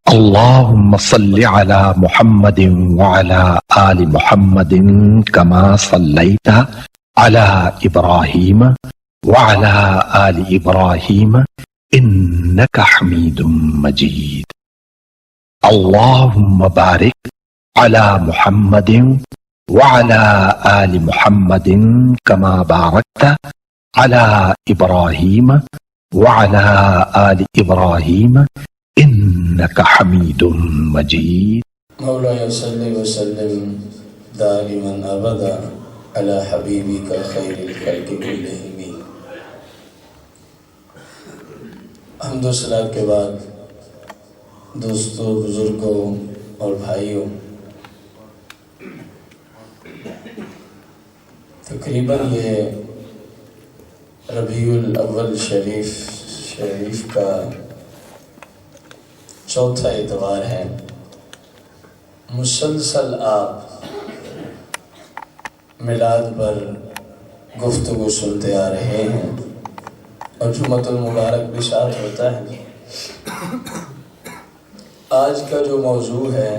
اللهم صل على محمد وعلى آل محمد كما صليت على إبراهيم وعلى آل إبراهيم إنك حميد مجيد. اللهم بارك على محمد وعلى آل محمد كما باركت على إبراهيم وعلى آل إبراهيم إنك حميد مجيد. مولاي صل وسلم دائما أبدا على حبيبك خير الخلق كلهم. حمد و صلات کے بعد دوستوں، بزرگوں اور بھائیوں، تقریباً یہ ربیع الاول شریف کا چوتھا اتوار ہے۔ مسلسل آپ میلاد پر گفتگو سنتے آ رہے ہیں اور جمعۃ المبارک بھی ساتھ ہوتا ہے۔ آج کا جو موضوع ہے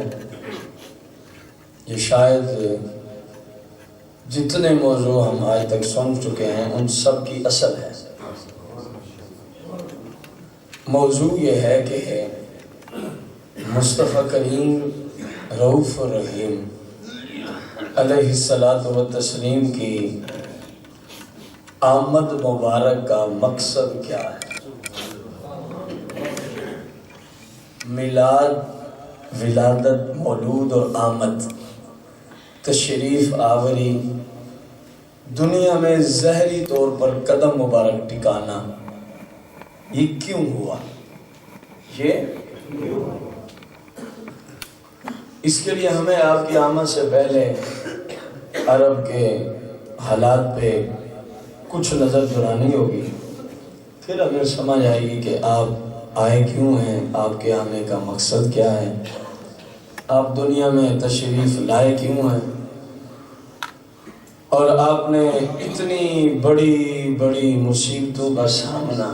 یہ شاید جتنے موضوع ہم آج تک سن چکے ہیں ان سب کی اصل ہے۔ موضوع یہ ہے کہ مصطفیٰ کریم رؤوف الرحیم علیہ الصلاۃ والتسلیم کی آمد مبارک کا مقصد کیا ہے۔ میلاد، ولادت، مولود اور آمد، تشریف آوری، دنیا میں ظاہری طور پر قدم مبارک ٹکانا، یہ کیوں ہوا؟ اس کے لیے ہمیں آپ کی آمد سے پہلے عرب کے حالات پہ کچھ نظر دورانی ہوگی، پھر ہمیں سمجھ آئے گی کہ آپ آئے کیوں ہیں، آپ کے آنے کا مقصد کیا ہے، آپ دنیا میں تشریف لائے کیوں ہیں، اور آپ نے اتنی بڑی بڑی مصیبتوں کا سامنا،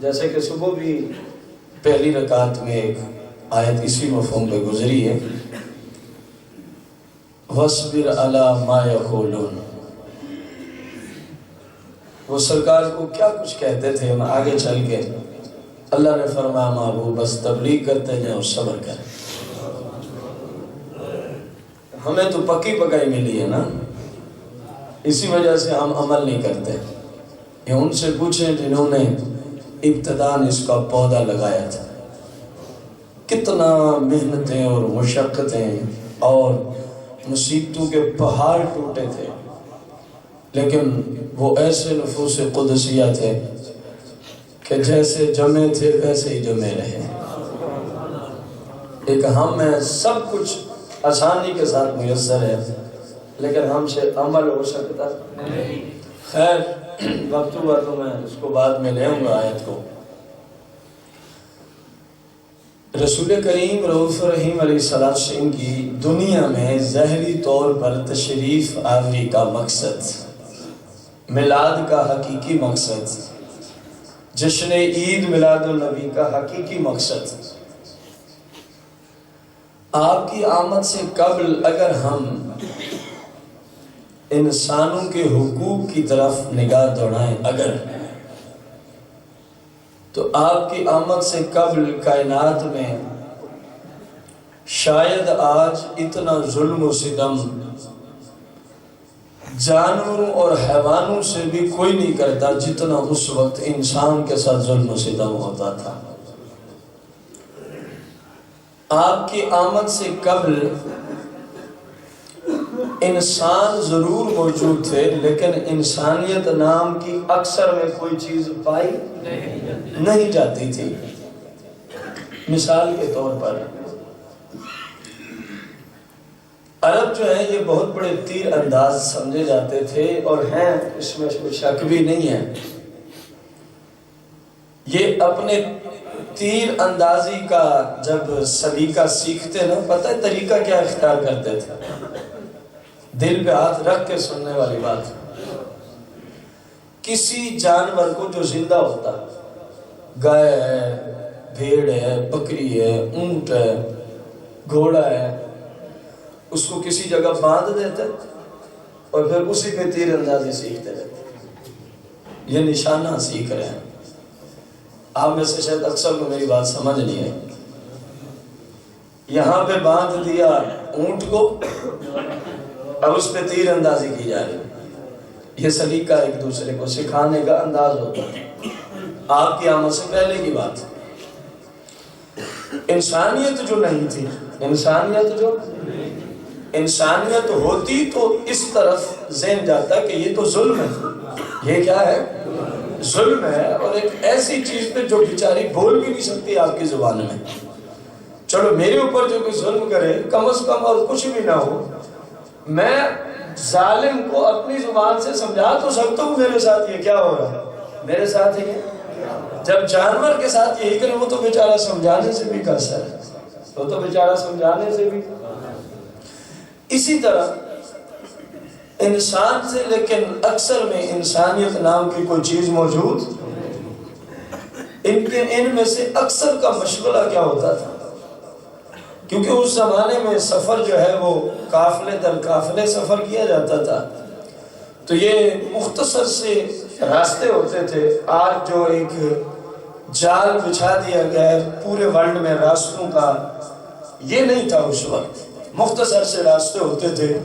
جیسے کہ صبح بھی پہلی رکعت میں ایک آیت اسی مفہوم پہ گزری ہے، وَاصْبِرْ عَلَىٰ مَا يَقُولُونَ۔ وہ سرکار کو کیا کچھ کہتے تھے، ہم آگے چل کے اللہ نے فرمایا محبوب بس تبلیغ کرتے ہیں اور صبر کریں۔ ہمیں تو پکی پکائی ملی ہے نا، اسی وجہ سے ہم عمل نہیں کرتے۔ یہ ان سے پوچھیں جنہوں نے ابتداءً اس کا پودا لگایا تھا، کتنا محنتیں اور مشقتیں اور مصیبتوں کے پہاڑ ٹوٹے تھے، لیکن وہ ایسے نفوس قدسیہ تھے کہ جیسے جمے تھے ویسے ہی جمے رہے۔ ایک ہم ہیں، سب کچھ آسانی کے ساتھ میسر ہے، لیکن ہم سے عمل ہو سکتا نہیں۔ خیر، وقت ہوا تو میں اس کو بعد میں لے آؤں گا آیت کو۔ رسول کریم رؤوف الرحیم علیہ السلام کی دنیا میں ظاہری طور پر تشریف آوری کا مقصد، میلاد کا حقیقی مقصد، جشن عید میلاد النبی کا حقیقی مقصد، آپ کی آمد سے قبل اگر ہم انسانوں کے حقوق کی طرف نگاہ دوڑائیں تو آپ کی آمد سے قبل کائنات میں شاید آج اتنا ظلم و ستم جانوروں اور حیوانوں سے بھی کوئی نہیں کرتا جتنا اس وقت انسان کے ساتھ ظلم و ستم ہوتا تھا۔ آپ کی آمد سے قبل انسان ضرور موجود تھے، لیکن انسانیت نام کی اکثر میں کوئی چیز پائی نہیں جاتی تھی۔ مثال کے طور پر عرب جو ہیں یہ بہت بڑے تیر انداز سمجھے جاتے تھے، اور ہیں، اس میں کوئی شک بھی نہیں ہے۔ یہ اپنے تیر اندازی کا جب سلیقہ سیکھتے نا، پتہ ہے طریقہ کیا اختیار کرتے تھے؟ دل پہ ہاتھ رکھ کے سننے والی بات، کسی جانور کو جو زندہ ہوتا، گائے ہے، بھیڑ ہے، بکری ہے، اونٹ ہے، گھوڑا ہے، اس کو کسی جگہ باندھ دیتے اور پھر اسی پہ تیر اندازی سیکھتے رہتے. یہ نشانہ سیکھ رہے ہیں. آپ میں سے شاید اکثر کو میری بات سمجھ نہیں ہے. یہاں پہ باندھ دیا اونٹ کو، اب اس پہ تیر اندازی کی جا رہی ہے. یہ سلیقہ ایک دوسرے کو سکھانے کا انداز ہوتا ہے. آپ کی آمد سے پہلے کی بات. انسانیت جو نہیں تھی، انسانیت ہوتی تو اس طرف ذہن جاتا کہ یہ تو ظلم ہے. یہ کیا ہے؟ ظلم ہے. اور ایک ایسی چیز پہ جو بیچاری بول بھی نہیں سکتی آپ کی زبان میں. چلو میرے اوپر جو کوئی ظلم کرے کم از کم اور کچھ بھی نہ ہو، میں ظالم کو اپنی زبان سے سمجھا تو سکتا ہوں میرے ساتھ یہ کیا ہو رہا ہے، میرے ساتھ یہ. جب جانور کے ساتھ یہی کرے وہ تو بیچارہ سمجھانے سے بھی قاصر ہے، وہ تو بیچارہ سمجھانے سے بھی. اسی طرح انسان سے لیکن اکثر میں انسانیت نام کی کوئی چیز موجود. ان میں سے اکثر کا مشغلہ کیا ہوتا تھا؟ کیونکہ اس زمانے میں سفر جو ہے وہ قافلے در قافلے سفر کیا جاتا تھا، تو یہ مختصر سے راستے ہوتے تھے. آج جو ایک جال بچھا دیا گیا ہے پورے ورلڈ میں راستوں کا، یہ نہیں تھا اس وقت. مختصر سے راستے ہوتے تھے،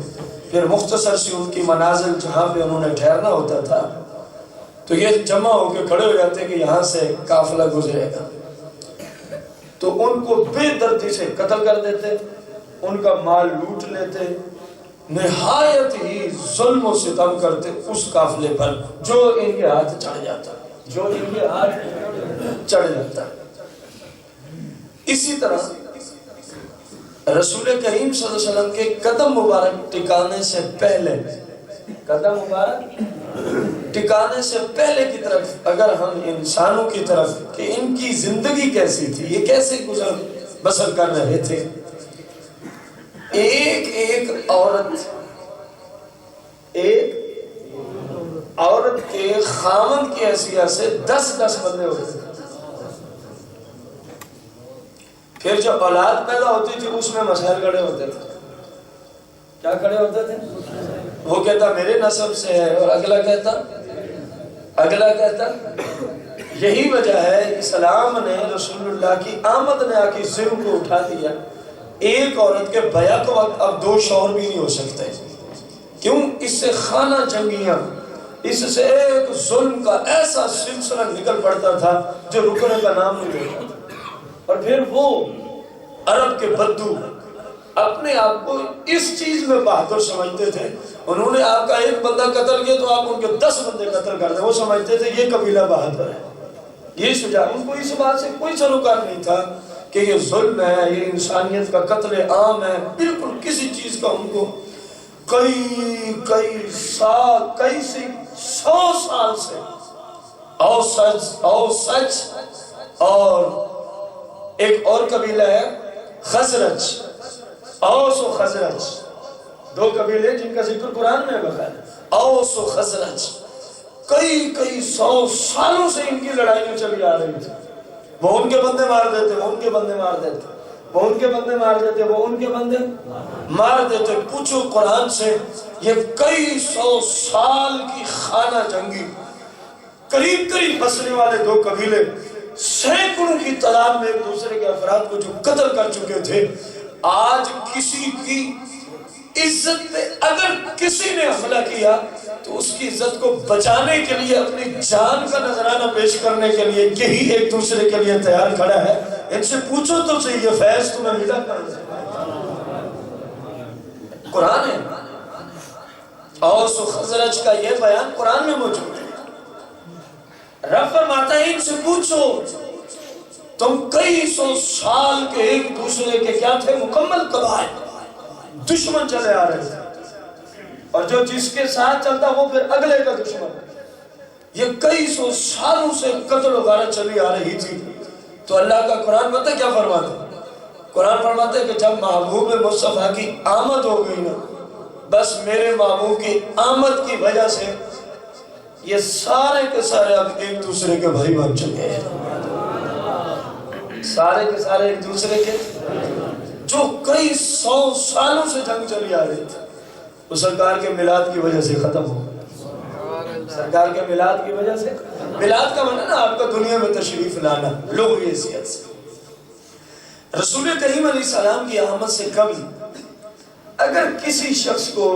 پھر مختصر سی ان کی منازل جہاں پہ انہوں نے ٹھہرنا ہوتا تھا، تو یہ جمع ہو کے کھڑے ہو جاتے کہ یہاں سے قافلہ گزرے گا. تو ان کو بے دردی سے قتل کر دیتے، ان کا مال لوٹ لیتے، نہایت ہی ظلم و ستم کرتے اس قافلے پر جو ان کے ہاتھ چڑھ جاتا. اسی طرح رسول کریم صلی اللہ علیہ وسلم کے قدم مبارک ٹکانے سے پہلے کی طرف اگر ہم انسانوں کی طرف کہ ان کی زندگی کیسی تھی، یہ کیسے گزر بسر کر رہے تھے. ایک عورت کے خامند کی حیثیت سے 10 بندے ہوتے تھے. پھر جب اولاد پیدا ہوتی تھی اس میں مسائل کھڑے ہوتے تھے. کیا کھڑے ہوتے تھے؟ وہ کہتا میرے نسب سے ہے، اور اگلا کہتا. یہی وجہ ہے اسلام نے رسول اللہ کی آمد نے آ کے ظلم کو اٹھا دیا. ایک عورت کے بیعت وقت اب 2 شوہر بھی نہیں ہو سکتے. کیوں؟ اس سے خانہ جنگیاں، اس سے ایک ظلم کا ایسا سلسلہ نکل پڑتا تھا جو رکنے کا نام نہیں لیتا. اور پھر وہ عرب کے بدو اپنے آپ کو اس چیز میں بہادر سمجھتے تھے. انہوں نے آپ کا ایک بندہ قتل کیا تو آپ ان کے 10 بندے قتل کر دیں. وہ سمجھتے تھے یہ قبیلہ بہادر ہے، یہ شجاع. ان کو اس بات سے کوئی سروکار نہیں تھا کہ یہ ظلم ہے، یہ انسانیت کا قتل عام ہے. بالکل کسی چیز کا ان کو کئی سو سال سے اوسج. اور ایک اور قبیلہ ہے خزرج، اوس و خزرج، 2 قبیلے جن کا ذکر قرآن میں ہے. اوس و خزرج کئی 100 سالوں سے ان کی لڑائیاں چلی آ رہی تھی. وہ ان کے بندے مار دیتے، وہ ان کے بندے مار دیتے، وہ ان کے بندے مار دیتے، وہ ان کے بندے مار دیتے. پوچھو قرآن سے، یہ کئی 100 سال کی خانہ جنگی قریب بسنے والے 2 قبیلے سینکڑوں کی تعداد میں ایک دوسرے کے افراد کو جو قتل کر چکے تھے. آج کسی کی عزت پہ اگر کسی نے حملہ کیا تو اس کی عزت کو بچانے کے لیے، اپنی جان کا نذرانہ پیش کرنے کے لیے یہی ایک دوسرے کے لیے تیار کھڑا ہے. ان سے پوچھو تو صحیح، یہ فیض تمہیں ملا کہاں سے؟ قرآن ہے. اوس و خزرج کا یہ بیان قرآن میں موجود ہے. رب فرماتا ہے ان سے پوچھو، تم کئی 100 سال کے ایک دوسرے کے کیا تھے؟ مکمل قبائل، دشمن چلے آ رہے تھے، اور جو جس کے ساتھ چلتا وہ پھر اگلے کا دشمن. یہ کئی 100 سالوں سے قتل و غارت چلی آ رہی تھی. تو اللہ کا قرآن پتہ کیا فرماتا ہے؟ قرآن فرماتا ہے کہ جب محبوب مصطفیٰ کی آمد ہو گئی نا، بس میرے محبوب کی آمد کی وجہ سے یہ سارے کے سارے اب ایک دوسرے کے بھائی بن چکے ہیں. سارے کے سارے ایک دوسرے کے جو کئی 100 سالوں سے جنگ چلی آ رہی تھی وہ سرکار کے میلاد کی وجہ سے ختم ہو گئی. سرکار کے میلاد کی وجہ سے, میلاد کا معنی نا آپ کا دنیا میں تشریف لانا لغوی حیثیت سے. رسول کریم علیہ السلام کی آمد سے قبل اگر کسی شخص کو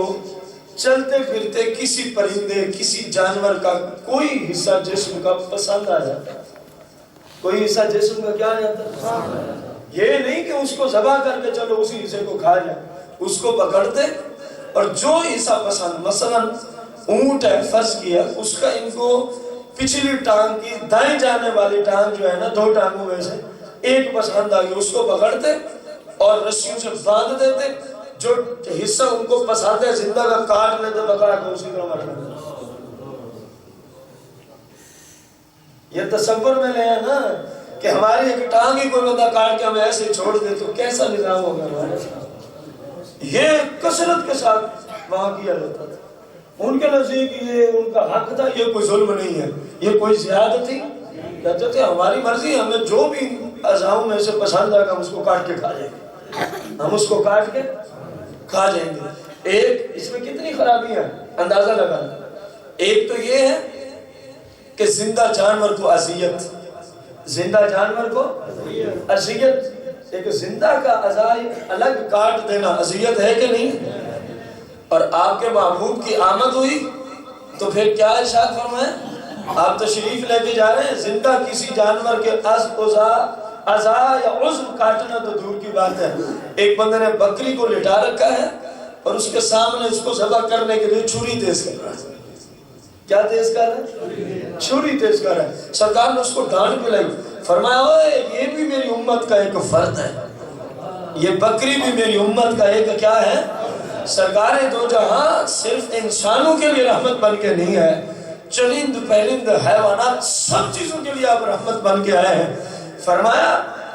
چلتے پھرتے کسی پرندے کسی جانور کا کوئی حصہ جسم کا پسند آ جاتا, کوئی حصہ جسم کا کیا آ جاتا, یہ نہیں کہ اس کو ذبح کر کے چلو اسی حصے کو کھا جائے, اس کو پکڑتے اور جو حصہ پسند, مثلا اونٹ ہے فرض کیا, اس کا ان کو پچھلی ٹانگ کی دائیں جانے والی ٹانگ جو ہے نا 2 ٹانگوں میں سے ایک پسند آ گئی, اس کو پکڑتے اور رسیوں سے باندھ دیتے, جو حصہ ان کو پسند ہے زندہ کا کاٹ لیتے پکڑا کے اسی طرح مر لیتے. یہ تصور میں لے ہے نا کہ ہماری ایک ٹانگ ہی کوئی بندہ کاٹ کے ہمیں ایسے ہی چھوڑ دے تو کیسا نظام ہوگا ہمارے ساتھ. یہ کثرت کے ساتھ وہاں کیا جاتا تھا. ان کے نزدیک یہ ان کا حق تھا, یہ کوئی ظلم نہیں ہے, یہ کوئی زیادتی. کہتے تھے ہماری مرضی, ہمیں جو بھی اعضاؤں میں سے پسند آئے گا ہم اس کو کاٹ کے کھا جائیں گے, ہم اس کو کاٹ کے کھا جائیں گے. ایک اس میں کتنی خرابیاں اندازہ لگانا. ایک تو یہ ہے کہ زندہ جانور کو اذیت, زندہ جانور کو اذیت, ایک زندہ کا اعضاء الگ کاٹ دینا اذیت ہے کہ نہیں. اور آپ کے محبوب کی آمد ہوئی تو پھر کیا ارشاد فرمائے, آپ تشریف لے کے جا رہے ہیں, زندہ کسی جانور کے اعضاء یا عضو کاٹنا تو دور کی بات ہے. ایک بندے نے بکری کو لٹا رکھا ہے اور اس کے سامنے اس کو ذبح کرنے کے لیے چھری تیز کر رہا ہے. کیا تیز کر رہا ہے؟ چھری تیز کر رہا ہے. سرکار نے اس کو ڈانٹ پلائی, فرمایا اوے یہ بھی میری امت کا ایک فرد ہے, یہ بکری بھی میری امت کا ایک کیا ہے. سرکار دو جہاں صرف انسانوں کے لیے رحمت بن کے نہیں ہے, چرند پرند حیوانات سب چیزوں کے لیے آپ رحمت بن کے آئے ہیں. فرمایا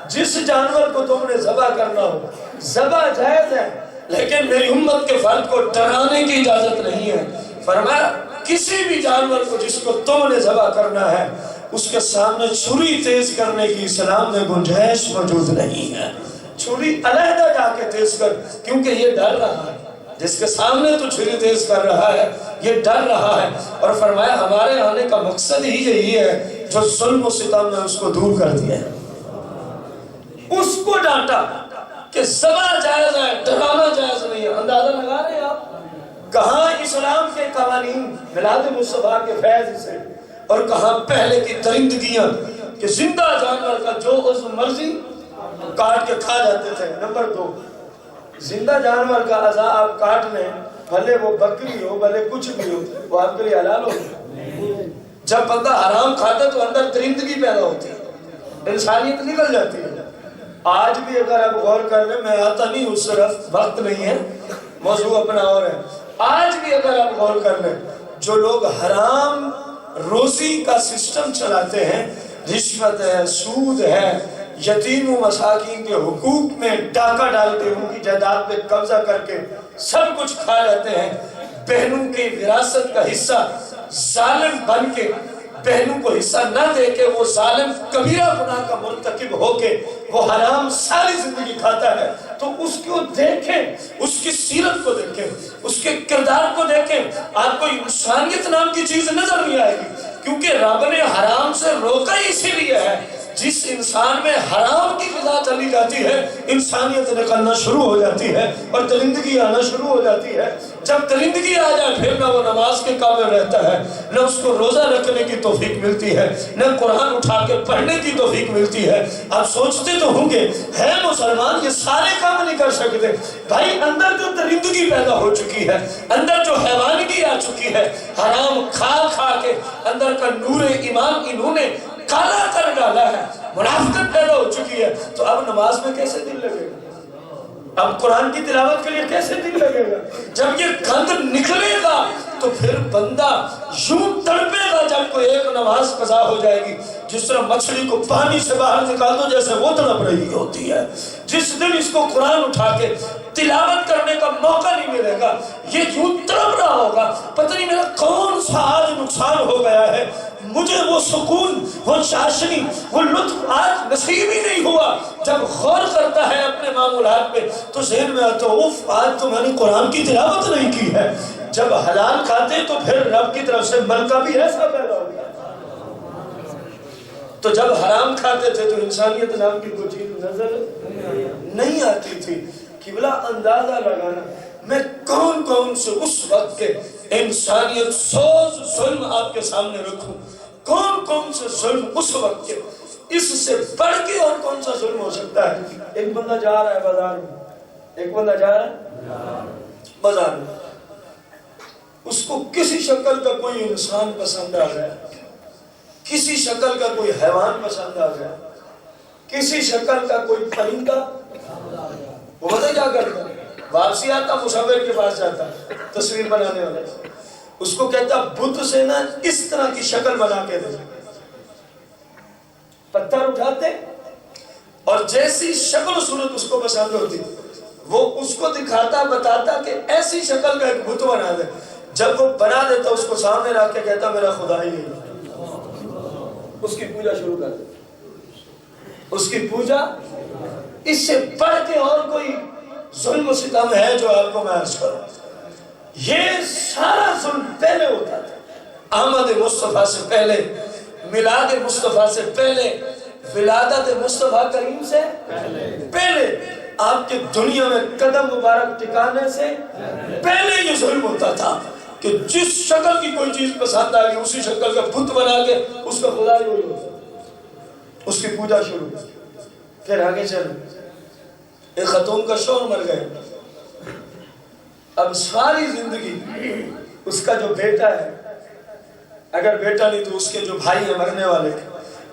جس جانور کو تم نے ذبح کرنا ہو ذبح جائز ہے, لیکن میری امت کے فرد کو ڈرانے کی اجازت نہیں ہے. فرمایا کسی بھی جانور کو جس کو تم نے ذبح کرنا ہے اس کے سامنے چھری تیز کرنے کی اسلام میں گنجائش موجود نہیں ہے. چھری علیحدہ جا کے تیز کر, کیونکہ یہ ڈر رہا ہے, جس کے سامنے تو چھری تیز کر رہا ہے یہ ڈر رہا ہے. اور فرمایا ہمارے آنے کا مقصد ہی یہی ہے جو ظلم و ستم نے اس کو دور کر دیا ہے. اس کو ڈانٹا کہ ذبح جائز ہے, ڈرانا جائز نہیں ہے. اندازہ لگا رہے ہیں آپ کہاں اسلام کے قوانین میلاد مصطفیٰ کے فیض سے, اور کہاں پہلے کی درندگیاں کہ زندہ جانور کا جو عضو مرضی کاٹ کے کھا جاتے تھے. نمبر 2, زندہ جانور کا اعضاء آپ کاٹ لیں, بھلے وہ بکری ہو بھلے کچھ بھی ہو, وہ آپ کے لیے حلال ہو. جب بندہ حرام کھاتا تو اندر درندگی پیدا ہوتی ہے, انسانیت نکل جاتی ہے. آج بھی اگر آپ غور کر لیں, میں آتا نہیں اس طرف, وقت نہیں ہے, موضوع اپنا اور ہے. آج بھی اگر آپ غور کر لیں, جو لوگ حرام روزی کا سسٹم چلاتے ہیں, رشوت ہے, سود ہے, یتیم و مساکین کے حقوق میں ڈاکہ ڈال کے ان کی جائیداد پہ قبضہ کر کے سب کچھ کھا جاتے ہیں, بہنوں کی وراثت کا حصہ ظالم بن کے بہنوں کو حصہ نہ دے کے وہ ظالم کبیرہ گناہ کا مرتکب ہو کے وہ حرام ساری زندگی کھاتا ہے. تو اس کو دیکھیں, اس کی سیرت کو دیکھیں, اس کے کردار کو دیکھیں, آپ کو انسانیت نام کی چیز نظر نہیں آئے گی. کیونکہ رب نے حرام سے روکا ہی اسی لیے ہے, جس انسان میں حرام کی غذا چلی جاتی ہے انسانیت نکلنا شروع ہو جاتی ہے اور درندگی آنا شروع ہو جاتی ہے. جب درندگی آ جائے پھر نہ وہ نماز کے قابل رہتا ہے, نہ اس کو روزہ رکھنے کی توفیق ملتی ہے, نہ قرآن اٹھا کے پڑھنے کی توفیق ملتی ہے. آپ سوچتے تو ہوں گے ہے مسلمان یہ سارے کام نہیں کر سکتے. بھائی اندر جو درندگی پیدا ہو چکی ہے, اندر جو حیوانگی آ چکی ہے, حرام کھا کھا کے اندر کا نور ایمان انہوں نے کالا کر ڈالا ہے, منافقت پیدا ہو چکی ہے. تو اب نماز میں کیسے دل لگے گا, اب قرآن کی تلاوت کے لیے کیسے دل لگے گا؟ جب یہ گند نکلے گا تو پھر بندہ یوں تڑپے گا جب کوئی ایک نماز قضا ہو جائے گی, جس طرح مچھلی کو پانی سے باہر نکال دو جیسے وہ تڑپ رہی ہوتی ہے. جس دن اس کو قرآن اٹھا کے تلاوت کرنے کا موقع نہیں ملے گا, یہ یوں تڑپ رہا ہوگا, پتہ نہیں میرا کون سا آج نقصان ہو گیا ہے, مجھے وہ سکون، وہ چاشنی، وہ لطف آج نصیب ہی نہیں ہوا۔ جب غور کرتا ہے اپنے معمولات پہ تو ذہن میں آتا ہے اف آج تو میں نے قرآن کی تلاوت نہیں کی ہے۔ جب حلال کھاتے تو پھر رب کی طرف سے ملکہ بھی ایسا پیدا ہو گیا۔ تو جب حرام کھاتے تھے تو انسانیت نام کی کوئی چیز نظر نہیں آتی تھی۔ قبلہ اندازہ لگانا میں کون سے اس وقت کے انسانیت سوز ظلم آپ کے سامنے رکھوں، کون سے ظلم اس وقت کے، اس سے بڑھ کے اور کون سا ظلم ہو سکتا ہے؟ ایک بندہ جا رہا ہے بازار میں، ایک بندہ جا رہا ہے بازار میں، اس کو کسی شکل کا کوئی انسان پسند آ گیا، کسی شکل کا کوئی حیوان پسند آ گیا، کسی شکل کا کوئی پرندہ، وہ پتہ کیا کرتا ہے؟ واپسی آتا مصور کے پاس جاتا تصویر بنانے والا، اس کو کہتا بت سے نا اس طرح کی شکل بنا کے دے۔ پتھر اٹھاتے اور جیسی شکل و صورت اس کو پسند ہوتی وہ اس کو دکھاتا، بتاتا کہ ایسی شکل کا ایک بت بنا دے۔ جب وہ بنا دیتا اس کو سامنے رکھ کے کہتا میرا خدا ہی نہیں، اس کی پوجا شروع کر دے، اس کی پوجا۔ اس سے بڑھ کے اور کوئی ظلم و ستم ہے جو آپ کو میں عرض کروں؟ یہ سارا ظلم پہلے ہوتا تھا، آمد مصطفیٰ سے پہلے، میلاد مصطفیٰ سے پہلے، ولادت مصطفیٰ کریم سے پہلے، آپ کے دنیا میں قدم مبارک ٹکانے سے پہلے یہ ظلم ہوتا تھا کہ جس شکل کی کوئی چیز پسند آ گئی اسی شکل کا بت بنا کے اس کا خدا ہی وہی ہوتا، اس کی پوجا شروع۔ پھر آگے چل، ایک خاتون کا شوہر مر گئے، اب ساری زندگی اس کا جو بیٹا ہے، اگر بیٹا نہیں تو اس کے جو بھائی ہیں مرنے والے،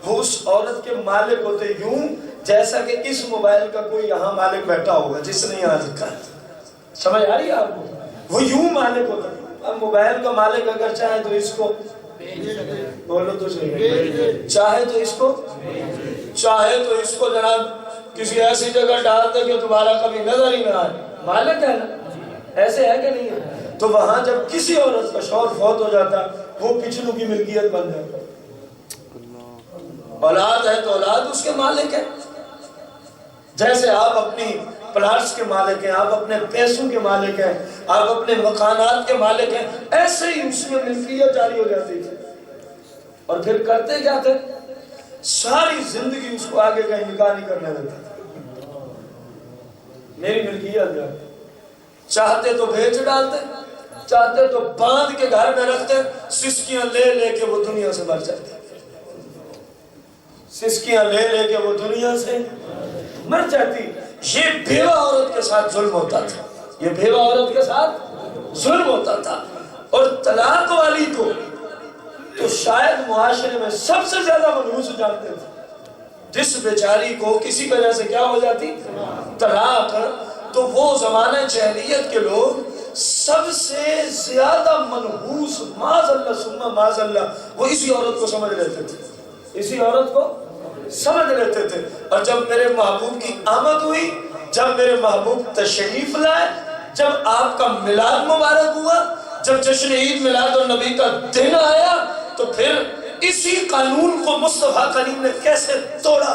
وہ اس عورت کے مالک ہوتے، یوں جیسا کہ اس موبائل کا کوئی یہاں مالک بیٹھا ہوگا جس نے یہاں رکھا ہے۔ سمجھ آ رہی ہے آپ کو؟ وہ یوں مالک ہوتا۔ اب موبائل کا مالک اگر چاہے تو اس کو بولو تو صحیح، چاہے تو اس کو جناب کسی ایسی جگہ ڈال دے کہ دوبارہ کبھی نظر ہی نہ آئے، مالک ہے نا، ایسے ہے کہ نہیں ہے؟ تو وہاں جب کسی عورت کا شوہر فوت ہو جاتا وہ پچھلوں کی ملکیت بن جاتا، اولاد ہے تو اولاد اس کے مالک ہے۔ جیسے آپ اپنی پلاٹس کے مالک ہیں، آپ اپنے پیسوں کے مالک ہیں، آپ اپنے مکانات کے مالک ہیں، ایسے ہی اس میں ملکیت جاری ہو جاتی تھی۔ اور پھر کرتے کیا تھے؟ ساری زندگی اس کو آگے کہیں نکاح نہیں کرنے دیتے، میری ملکیت ہے، چاہتے تو بھیج ڈالتے، چاہتے تو باندھ کے گھر میں رکھتے، سسکیاں لے لے کے وہ دنیا سے مر جاتے، سسکیاں لے لے کے وہ دنیا سے مر جاتی۔ یہ بیوہ عورت کے ساتھ ظلم ہوتا تھا، یہ بیوہ عورت کے ساتھ ظلم ہوتا تھا۔ اور طلاق والی کو تو شاید معاشرے میں سب سے زیادہ منحوس جانتے تھے، جس بیچاری کو کسی وجہ سے کیا ہو جاتی طلاق، تو وہ زمانہ جاہلیت کے لوگ سب سے زیادہ منحوس معاذ اللہ ثم معاذ اللہ وہ اسی عورت کو سمجھ لیتے تھے، اسی عورت کو سمجھ لیتے تھے۔ اور جب میرے محبوب کی آمد ہوئی، جب میرے محبوب تشریف لائے، جب آپ کا میلاد مبارک ہوا، جب جشن عید میلاد النبی کا دن آیا، تو پھر اسی قانون کو مصطفیٰ کریم نے کیسے توڑا۔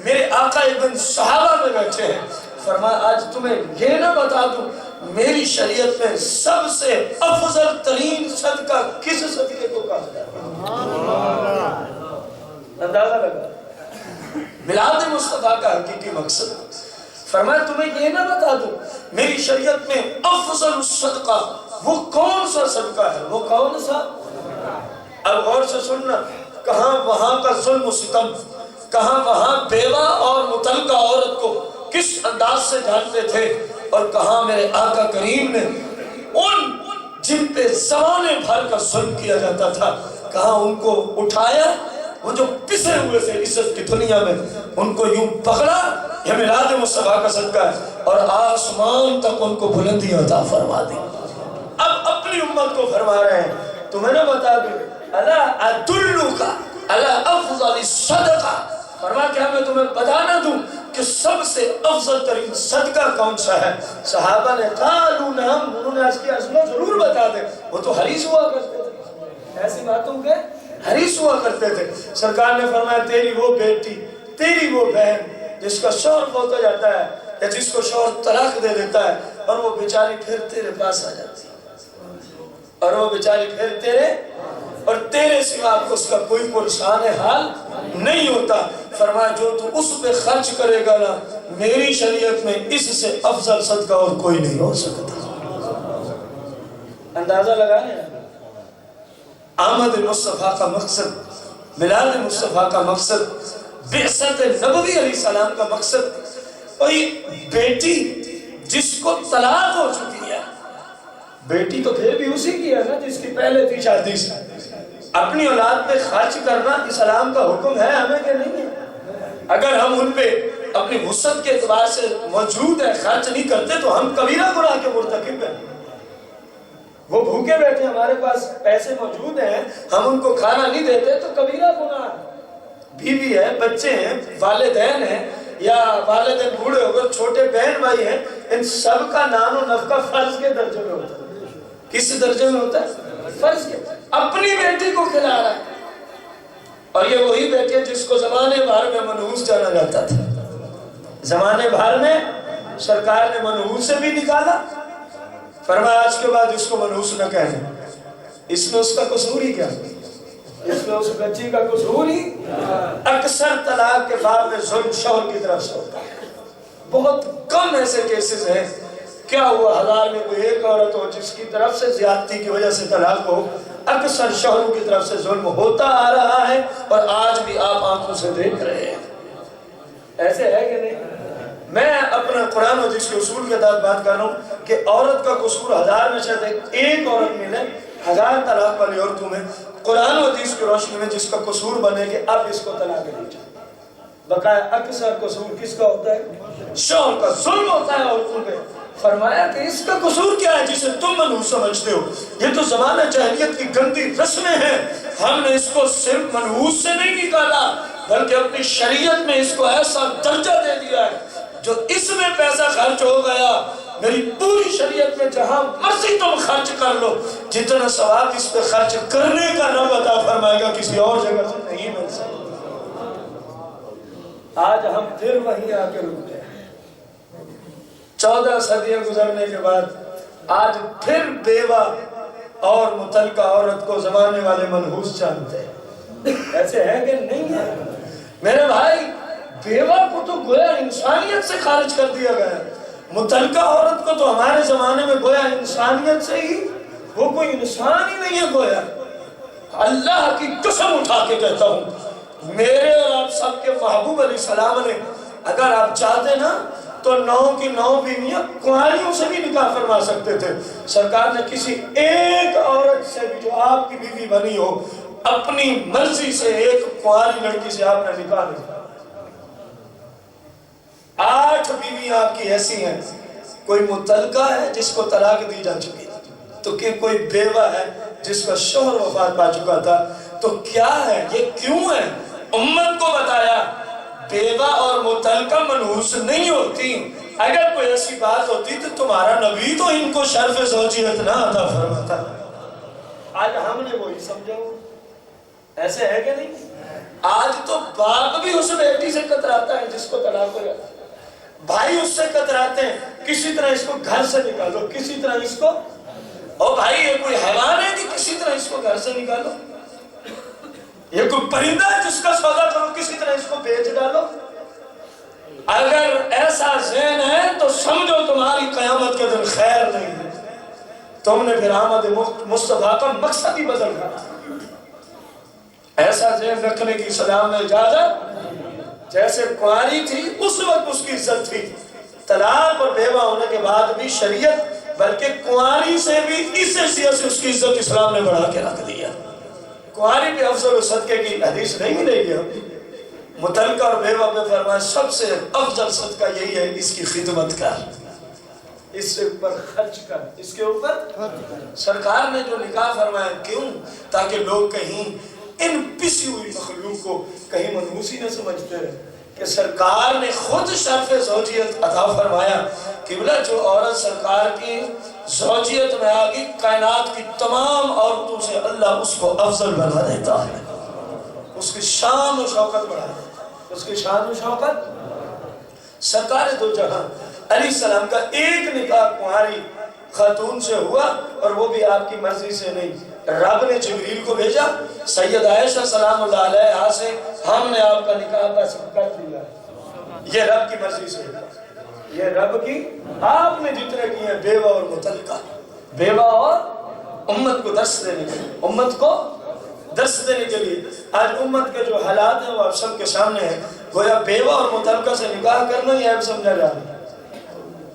میرے آقا ابن صحابہ میں بیٹھے ہیں، فرمایا آج تمہیں یہ نہ بتا دوں میری شریعت میں سب سے افضل ترین صدقہ کس صدقے کو کہا جاتا ہے؟ اندازہ لگا میلاد مصطفیٰ کا حقیقی مقصد۔ فرمایا تمہیں یہ نہ بتا دوں میری شریعت میں افضل صدقہ وہ کون سا صدقہ ہے، وہ کون سا؟ اب غور سے سننا، کہاں وہاں کا ظلم و ستم، کہاں وہاں بیوہ اور مطلقہ عورت کو کس انداز سے جانتے تھے، اور کہاں میرے آقا کریم نے ان جن پہ زمانے بھر کا ظلم کیا جاتا تھا، کہاں ان کو اٹھایا، وہ جو پسے ہوئے تھے عزت کی دنیا میں ان کو یوں پکڑا، یہ میلاد مصطفیٰ کا صدقہ ہے، اور آسمان تک ان کو بلندی عطا فرما دی۔ اب اپنی امت کو فرما رہے ہیں تمہیں نہ بتا دوں الا ادلک علی افضل صدقہ، فرما کیا میں تمہیں بتانا دوں کہ سب سے افضل ترین صدقہ کون سا ہے؟ صحابہ نے قالوا نعم، انہوں نے اس کی اصل ضرور بتا دے، وہ تو حریص ہوا کرتے تھے ایسی باتوں کے حریص ہوا کرتے تھے. سرکار نے فرمایا تیری وہ بیٹی، تیری وہ بہن جس کا شوہر فوت ہو جاتا ہے یا جس کو شوہر طلاق دے دیتا ہے اور وہ بیچاری پھر تیرے پاس آ جاتی ہے، اور وہ بیچاری پھر تیرے اور تیرے سوا اس کا کوئی پرسان حال نہیں ہوتا. فرمایا جو تو اس پہ خرچ کرے گا نا، میری شریعت میں اس سے افضل صدقہ اور کوئی نہیں ہو سکتا. اندازہ لگائیں آمد مصطفیٰ کا مقصد، میلاد مصطفیٰ کا مقصد، بعثت نبوی علیہ السلام کا مقصد. کوئی بیٹی جس کو طلاق ہو چکی ہے، بیٹی تو پھر بھی اسی کی ہے نا جس کی پہلے تھی شادی سے. اپنی اولاد پہ خرچ کرنا اسلام کا حکم ہے ہمیں کہ نہیں ہے؟ اگر ہم ان پہ اپنی وسعت کے اعتبار سے موجود ہے خرچ نہیں کرتے تو ہم کبیرہ گناہ کے مرتکب ہیں. وہ بھوکے بیٹھے ہمارے پاس پیسے موجود ہیں، ہم ان کو کھانا نہیں دیتے تو کبیرہ گناہ ہے. بیوی ہے، بچے ہیں، والدین ہیں یا والدین بوڑھے ہو گئے، چھوٹے بہن بھائی ہیں، ان سب کا نان و نفقہ فرض کے درجے میں ہوتا ہے. کس درجے میں ہوتا ہے؟ فرض کے. اپنی بیٹی کو کھلا رہا ہے، اور یہ وہی بیٹی ہے جس کو زمانے بھر میں منحوس جانا جاتا تھا. زمانے بھر میں سرکار نے منحوس سے بھی نکالا. فرمایا آج کے بعد اس کو منحوس نہ کہنا. اس میں اس کا قصور ہی کیا؟ اس میں اس بچی کا قصور ہی؟ اکثر طلاق کے بعد میں ظلم شوہر کی طرف سے ہوتا ہے. بہت کم ایسے کیسز ہیں. کیا ہوا 1000 میں کوئی ایک عورت ہو جس کی طرف سے زیادتی کی وجہ سے طلاق ہو. اکثر شوہروں کی طرف سے ظلم ہوتا آ رہا ہے اور آج بھی آپ آنکھوں سے دیکھ رہے ہیں. ایسے ہے کہ نہیں؟ میں اپنا قرآن و حدیث کے اصول کے تحت بات کر رہا ہوں کہ عورت کا قصور 1000 میں شاید ایک عورت ملے 1000 طلاق والی عورتوں میں. قرآن و حدیث کی روشنی میں جس کا قصور بنے کہ اب اس کو طلاق دی جائے. بقایا اکثر قصور کس کا ہوتا ہے؟ شوہر کا. ظلم ہوتا ہے عورتوں پہ. فرمایا کہ اس کا قصور کیا ہے جسے تم منحوس سمجھتے ہو؟ یہ تو زمانہ جاہلیت کی گندی رسمیں ہیں. ہم نے اس کو صرف منحوس سے نہیں نکالا بلکہ اپنی شریعت میں اس کو ایسا درجہ دے دیا ہے جو اس میں پیسہ خرچ ہو گیا میری پوری شریعت میں جہاں مرضی تم خرچ کر لو، جتنا ثواب اس پہ خرچ کرنے کا رب عطا فرمائے گا کسی اور جگہ سے نہیں مل سکتا. آج ہم پھر وہیں آ کے رک گئے. 14 صدیاں گزرنے کے بعد آج پھر بیوہ اور متعلقہ عورت کو زمانے والے منحوس جانتے ہیں. ایسے ہے کہ نہیں ہے؟ میرے بھائی بیوہ کو تو گویا انسانیت سے خارج کر دیا گیا ہے. متعلقہ عورت کو تو ہمارے زمانے میں گویا انسانیت سے ہی، وہ کوئی انسان ہی نہیں ہے گویا. اللہ کی قسم اٹھا کے کہتا ہوں میرے اور آپ سب کے محبوب علیہ السلام نے اگر آپ چاہتے نا تو 9 کی 9 بیویاں کنواریوں سے بھی نکاح فرما سکتے تھے. سرکار نے کسی ایک عورت سے بھی جو آپ کی بیوی بنی ہو اپنی مرضی سے ایک کنواری لڑکی سے آپ نے نکاح نہیں. 8 بیویاں آپ کی ایسی ہیں. کوئی متعلقہ ہے جس کو طلاق دی جا چکی تو کہ کوئی بیوہ ہے جس کا شوہر وفات پا چکا تھا. تو کیا ہے یہ کیوں ہے؟ امت کو بتایا بیوہ اور متعلقہ منحوس نہیں ہوتی. اگر کوئی ایسی بات ہوتی تو تمہارا نبی تو ان کو شرف زوجیت نہ عطا فرماتا. آج ہم نے وہی سمجھا. ایسے ہے کہ نہیں؟ آج تو باپ بھی اس بیٹی سے کتراتا ہے جس کو طلاق ہو جاتا ہے. بھائی اس سے کتراتے ہیں کسی طرح اس کو گھر سے نکالو، کسی طرح اس کو. اور بھائی یہ کوئی حیوان ہے کہ کسی طرح اس کو گھر سے نکالو؟ یہ کوئی پرندہ ہے جس کا سودا کرو کسی طرح اس کو بیچ ڈالو؟ اگر ایسا ذہن ہے تو سمجھو تمہاری قیامت کے دن خیر نہیں ہے. تم نے پھر آمد مصطفیٰ کا مقصد ہی بدل کر. ایسا ذہن رکھنے کی اسلام میں اجازت. جیسے کنواری تھی اس وقت اس کی عزت تھی. طلاق اور بیوہ ہونے کے بعد بھی شریعت بلکہ کنواری سے بھی اس حیثیت سے اس کی عزت اسلام نے بڑھا کے رکھ دیا. کنواری بھی افضل صدقے کی حدیث نہیں ملے گی. متعلقہ اور بیوہ پہ فرمایا سب سے افضل صدقہ یہی ہے اس کی خدمت کر، اس سے اوپر خرچ کر، اس کے اوپر. سرکار نے جو نکاح فرمایا کیوں؟ تاکہ لوگ کہیں ان پسی ہوئی مخلوق کو کہیں منحوسی نہ سمجھتے رہے کہ سرکار نے خود شرف زوجیت عطا فرمایا. قبلہ جو عورت سرکار کی زوجیت میں آگئی کائنات کی تمام عورتوں سے اللہ اس کو افضل بنا دیتا ہے. اس کی شان و شوکت بڑھائے، اس کی شان و شوکت۔ سرکار دو جہاں علیہ السلام کا ایک نکاح کنواری خاتون سے ہوا، اور وہ بھی آپ کی مرضی سے نہیں، رب نے جبریل کو بھیجا، سید عائشہ سلام اللہ علیہا سے ہم نے آپ کا نکاح بس کر دیا، یہ رب کی مرضی سے، یہ رب کی، آپ نے جتنے کیے ہیں بیوہ اور متعلقہ، بیوہ اور امت کو درس دینے کے لیے، امت کو درس دینے کے لیے۔ آج امت کے جو حالات ہیں وہ آپ سب کے سامنے ہیں، گویا بیوہ اور متعلقہ سے نکاح کرنا ہی عیب سمجھا جا رہا ہے،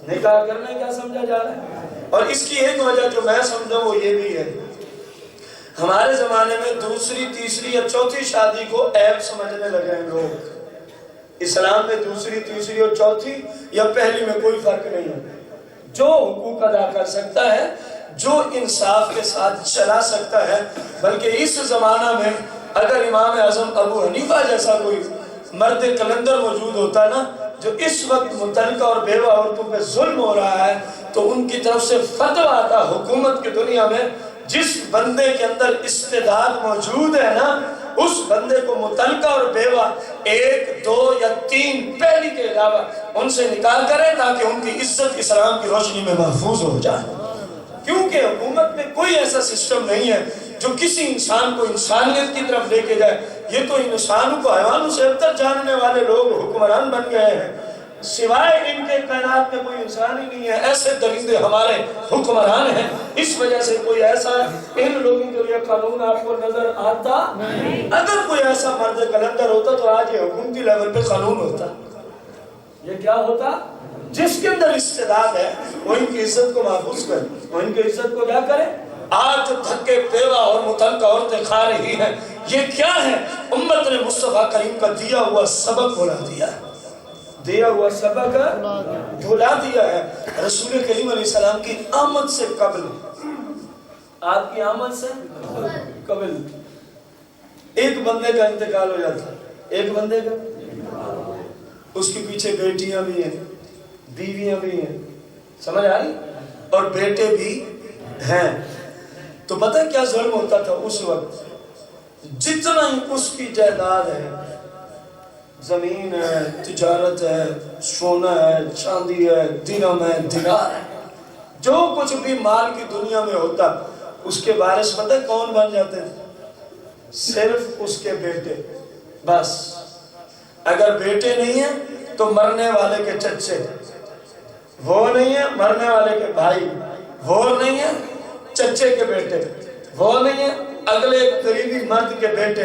نکاح کرنا کیا سمجھا جا رہا ہے۔ اور اس کی ایک وجہ جو میں سمجھا وہ یہ بھی ہے، ہمارے زمانے میں دوسری تیسری یا چوتھی شادی کو عیب سمجھنے لگے ہیں لوگ۔ اسلام میں دوسری تیسری اور چوتھی یا پہلی میں کوئی فرق نہیں ہے، جو حقوق ادا کر سکتا ہے، جو انصاف کے ساتھ چلا سکتا ہے۔ بلکہ اس زمانہ میں اگر امام اعظم ابو حنیفہ جیسا کوئی مرد کلندر موجود ہوتا نا، جو اس وقت متعلقہ اور بیوہ عورتوں پہ ظلم ہو رہا ہے، تو ان کی طرف سے فتویٰ آتا حکومت کی دنیا میں، جس بندے کے اندر استعداد موجود ہے نا، اس بندے کو متعلقہ اور بیوہ 1 2 یا 3 پہلی کے علاوہ ان سے نکاح کرے، تاکہ ان کی عزت اسلام کی روشنی میں محفوظ ہو جائے۔ کیونکہ حکومت میں کوئی ایسا سسٹم نہیں ہے جو کسی انسان کو انسانیت کی طرف لے کے جائے۔ یہ تو انسانوں کو حیوانوں سے ابتر جاننے والے لوگ حکمران بن گئے ہیں، سوائے ان کے کائنات میں کوئی انسان ہی نہیں ہے، ایسے درندے ہمارے حکمران ہیں۔ اس وجہ سے کوئی ایسا ان لوگوں کے لیے قانون آپ کو نظر آتا نہیں۔ اگر کوئی ایسا مرد کلندر ہوتا تو آج یہ حکومتی لیول پہ قانون ہوتا۔ یہ کیا ہوتا؟ جس کے اندر استعداد ہے وہ ان کی عزت کو محفوظ کرے، وہ ان کی عزت کو کیا کرے۔ آج دھکے بیوہ اور متعلقہ عورتیں کھا رہی ہیں، یہ کیا ہے؟ امت نے مصطفیٰ کریم کا دیا ہوا سبق بھلا دیا ہے، دیا ہوا سبق بھلا دیا ہے۔ رسول کریم علیہ السلام کی آمد سے قبل، آپ کی آمد سے قبل ایک بندے کا انتقال ہو جاتا، ایک بندے کا، اس کے پیچھے بیٹیاں بھی ہیں، بیویاں بھی ہیں، سمجھ آ رہی، اور بیٹے بھی ہیں۔ تو پتہ کیا ظلم ہوتا تھا اس وقت؟ جتنا ہی اس کی جائیداد ہے، زمین ہے، تجارت ہے، سونا ہے، چاندی ہے، درہم ہے، دینار ہے، جو کچھ بھی مال کی دنیا میں ہوتا، اس کے وارث پتہ کون بن جاتے تھے؟ صرف اس کے بیٹے، بس۔ اگر بیٹے نہیں ہیں تو مرنے والے کے چچے، وہ نہیں ہے مرنے والے کے بھائی، وہ نہیں ہے چچے کے بیٹے، وہ نہیں ہے اگلے قریبی مرد کے بیٹے۔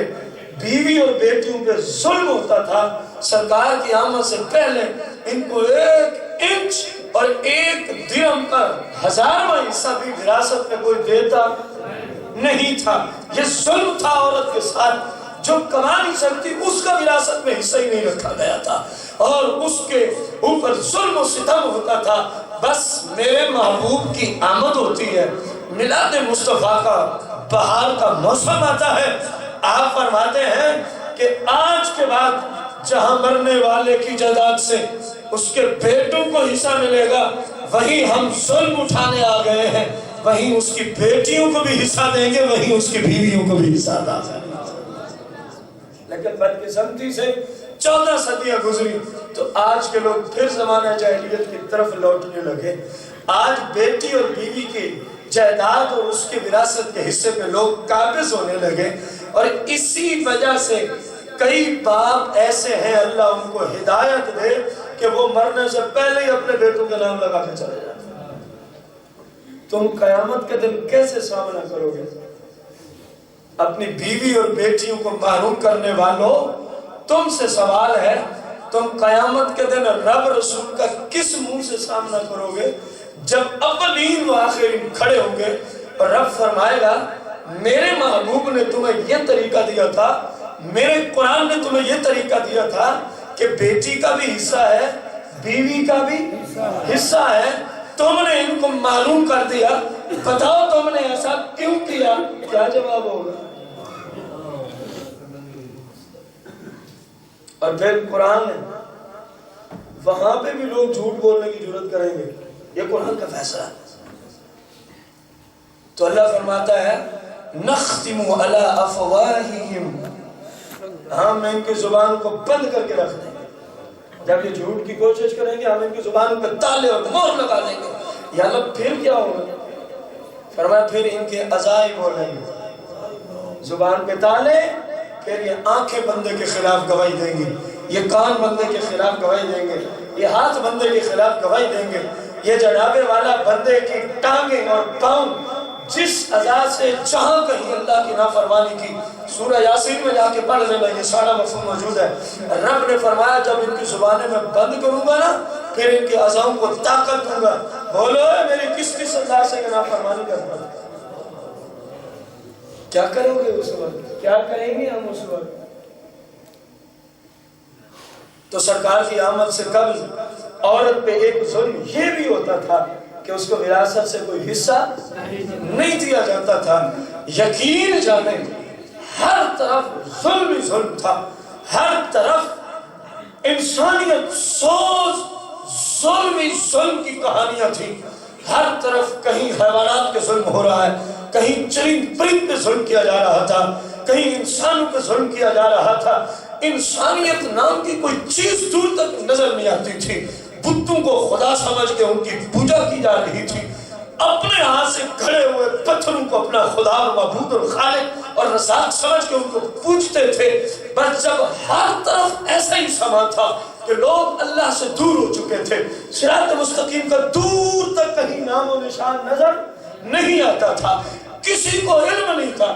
بیوی اور بیٹیوں پہ ظلم ہوتا تھا۔ سرکار کی آمد سے پہلے ان کو 1 انچ اور 1 درہم کا 1000واں حصہ بھی وراثت میں کوئی دیتا نہیں تھا۔ یہ ظلم تھا عورت کے ساتھ، جو کما نہیں سکتی اس کا وراثت میں حصہ ہی نہیں رکھا گیا تھا، اور اس کے اوپر ظلم و ستم ہوتا تھا۔ بس میرے محبوب کی آمد ہوتی ہے، میلاد مصطفیٰ کا بہار کا موسم آتا ہے، آپ فرماتے ہیں کہ آج کے بعد جہاں مرنے والے کی جائیداد سے اس کے بیٹوں کو حصہ ملے گا، وہیں ہم ظلم اٹھانے آ گئے ہیں، وہیں اس کی بیٹیوں کو بھی حصہ دیں گے، وہیں اس کی بیویوں کو بھی حصہ دیں گے۔ لیکن بدقسمتی سے 14 صدیاں گزری تو آج کے لوگ پھر زمانہ جاہلیت کی طرف لوٹنے لگے۔ آج بیٹی اور بیوی کی جائیداد اور اس کے وراثت کے حصے پہ لوگ قابض ہونے لگے، اور اسی وجہ سے کئی باپ ایسے ہیں، اللہ ان کو ہدایت دے، کہ وہ مرنے سے پہلے ہی اپنے بیٹوں کے نام لگا کے چلے جاتے ہیں۔ تم قیامت کے دن کیسے سامنا کرو گے؟ اپنی بیوی اور بیٹیوں کو محروم کرنے والوں، تم سے سوال ہے، تم قیامت کے دن رب رسول کا کس منہ سے سامنا کرو گے؟ جب اولین و آخرین کھڑے ہوں گے اور رب فرمائے گا میرے محبوب نے تمہیں یہ طریقہ دیا تھا، میرے قرآن نے تمہیں یہ طریقہ دیا تھا کہ بیٹی کا بھی حصہ ہے، بیوی کا بھی حصہ ہے، تم نے ان کو معلوم کر دیا، بتاؤ تم نے ایسا کیوں کیا؟ کیا جواب ہوگا؟ اور پھر قرآن وہاں پہ بھی لوگ جھوٹ بولنے کی جرات کریں گے، یہ قرآن کا فیصلہ ہے۔ تو اللہ فرماتا ہے نختم علی افواہہم ہم ان کی زبان کو بند کر کے رکھ دیں گے. جب یہ جھوٹ کی کوشش کریں گے ہم ان کی زبان پہ تالے اور مہر لگا دیں گے. یا اللہ پھر کیا ہوگا؟ فرمایا پھر ان کے اعضاء بولیں گے. زبان پہ تالے، پھر یہ آنکھیں بندے کے خلاف گواہی دیں گی، یہ کان بندے کے خلاف گواہی دیں گے، یہ ہاتھ بندے کے خلاف گواہی دیں گے. یہ جناب والا بندے کی ٹانگیں اور پاؤں جس اعضاء سے جہاں کہیں اللہ کی نافرمانی کی. سورہ یاسین میں جا کے پڑھ لینا، یہ سارا مفہوم موجود ہے. رب نے فرمایا جب ان کی زبانیں میں بند کروں گا نا پھر ان کے اعضاؤں کو طاقت دوں گا. بولو میری کس کس اعضاء سے نافرمانی کرنا؟ کیا کرو گے اس وقت؟ کیا کریں گے ہم اس وقت؟ تو سرکار کی آمد سے قبل عورت پہ ایک ظلم یہ بھی ہوتا تھا کہ اس کو وراثت سے کوئی حصہ نہیں دیا جاتا تھا. یقین جانیں ہر طرف ظلم ہی ظلم تھا، ہر طرف انسانیت سوز ظلم ہی ظلم کی کہانیاں تھیں. ہر طرف کہیں حیوانات کے ظلم ہو رہا ہے، کہیں چرند پرند پہ ظلم کیا جا رہا تھا، کہیں انسانوں پہ ظلم کیا جا رہا تھا. انسانیت نام کی کوئی چیز دور تک نظر نہیں آتی تھی. بتوں کو خدا سمجھ کے ان کی پوجا کی جا رہی تھی. اپنے ہاتھ سے کھڑے ہوئے پتھروں کو اپنا خدا اور معبود اور خالق اور رزاق سمجھ کے ان کو پوجتے تھے. بس جب ہر طرف ایسا ہی سما تھا کہ لوگ اللہ سے دور ہو چکے تھے، صراط مستقیم کا دور تک کہیں نام و نشان نظر نہیں آتا تھا، کسی کو علم نہیں تھا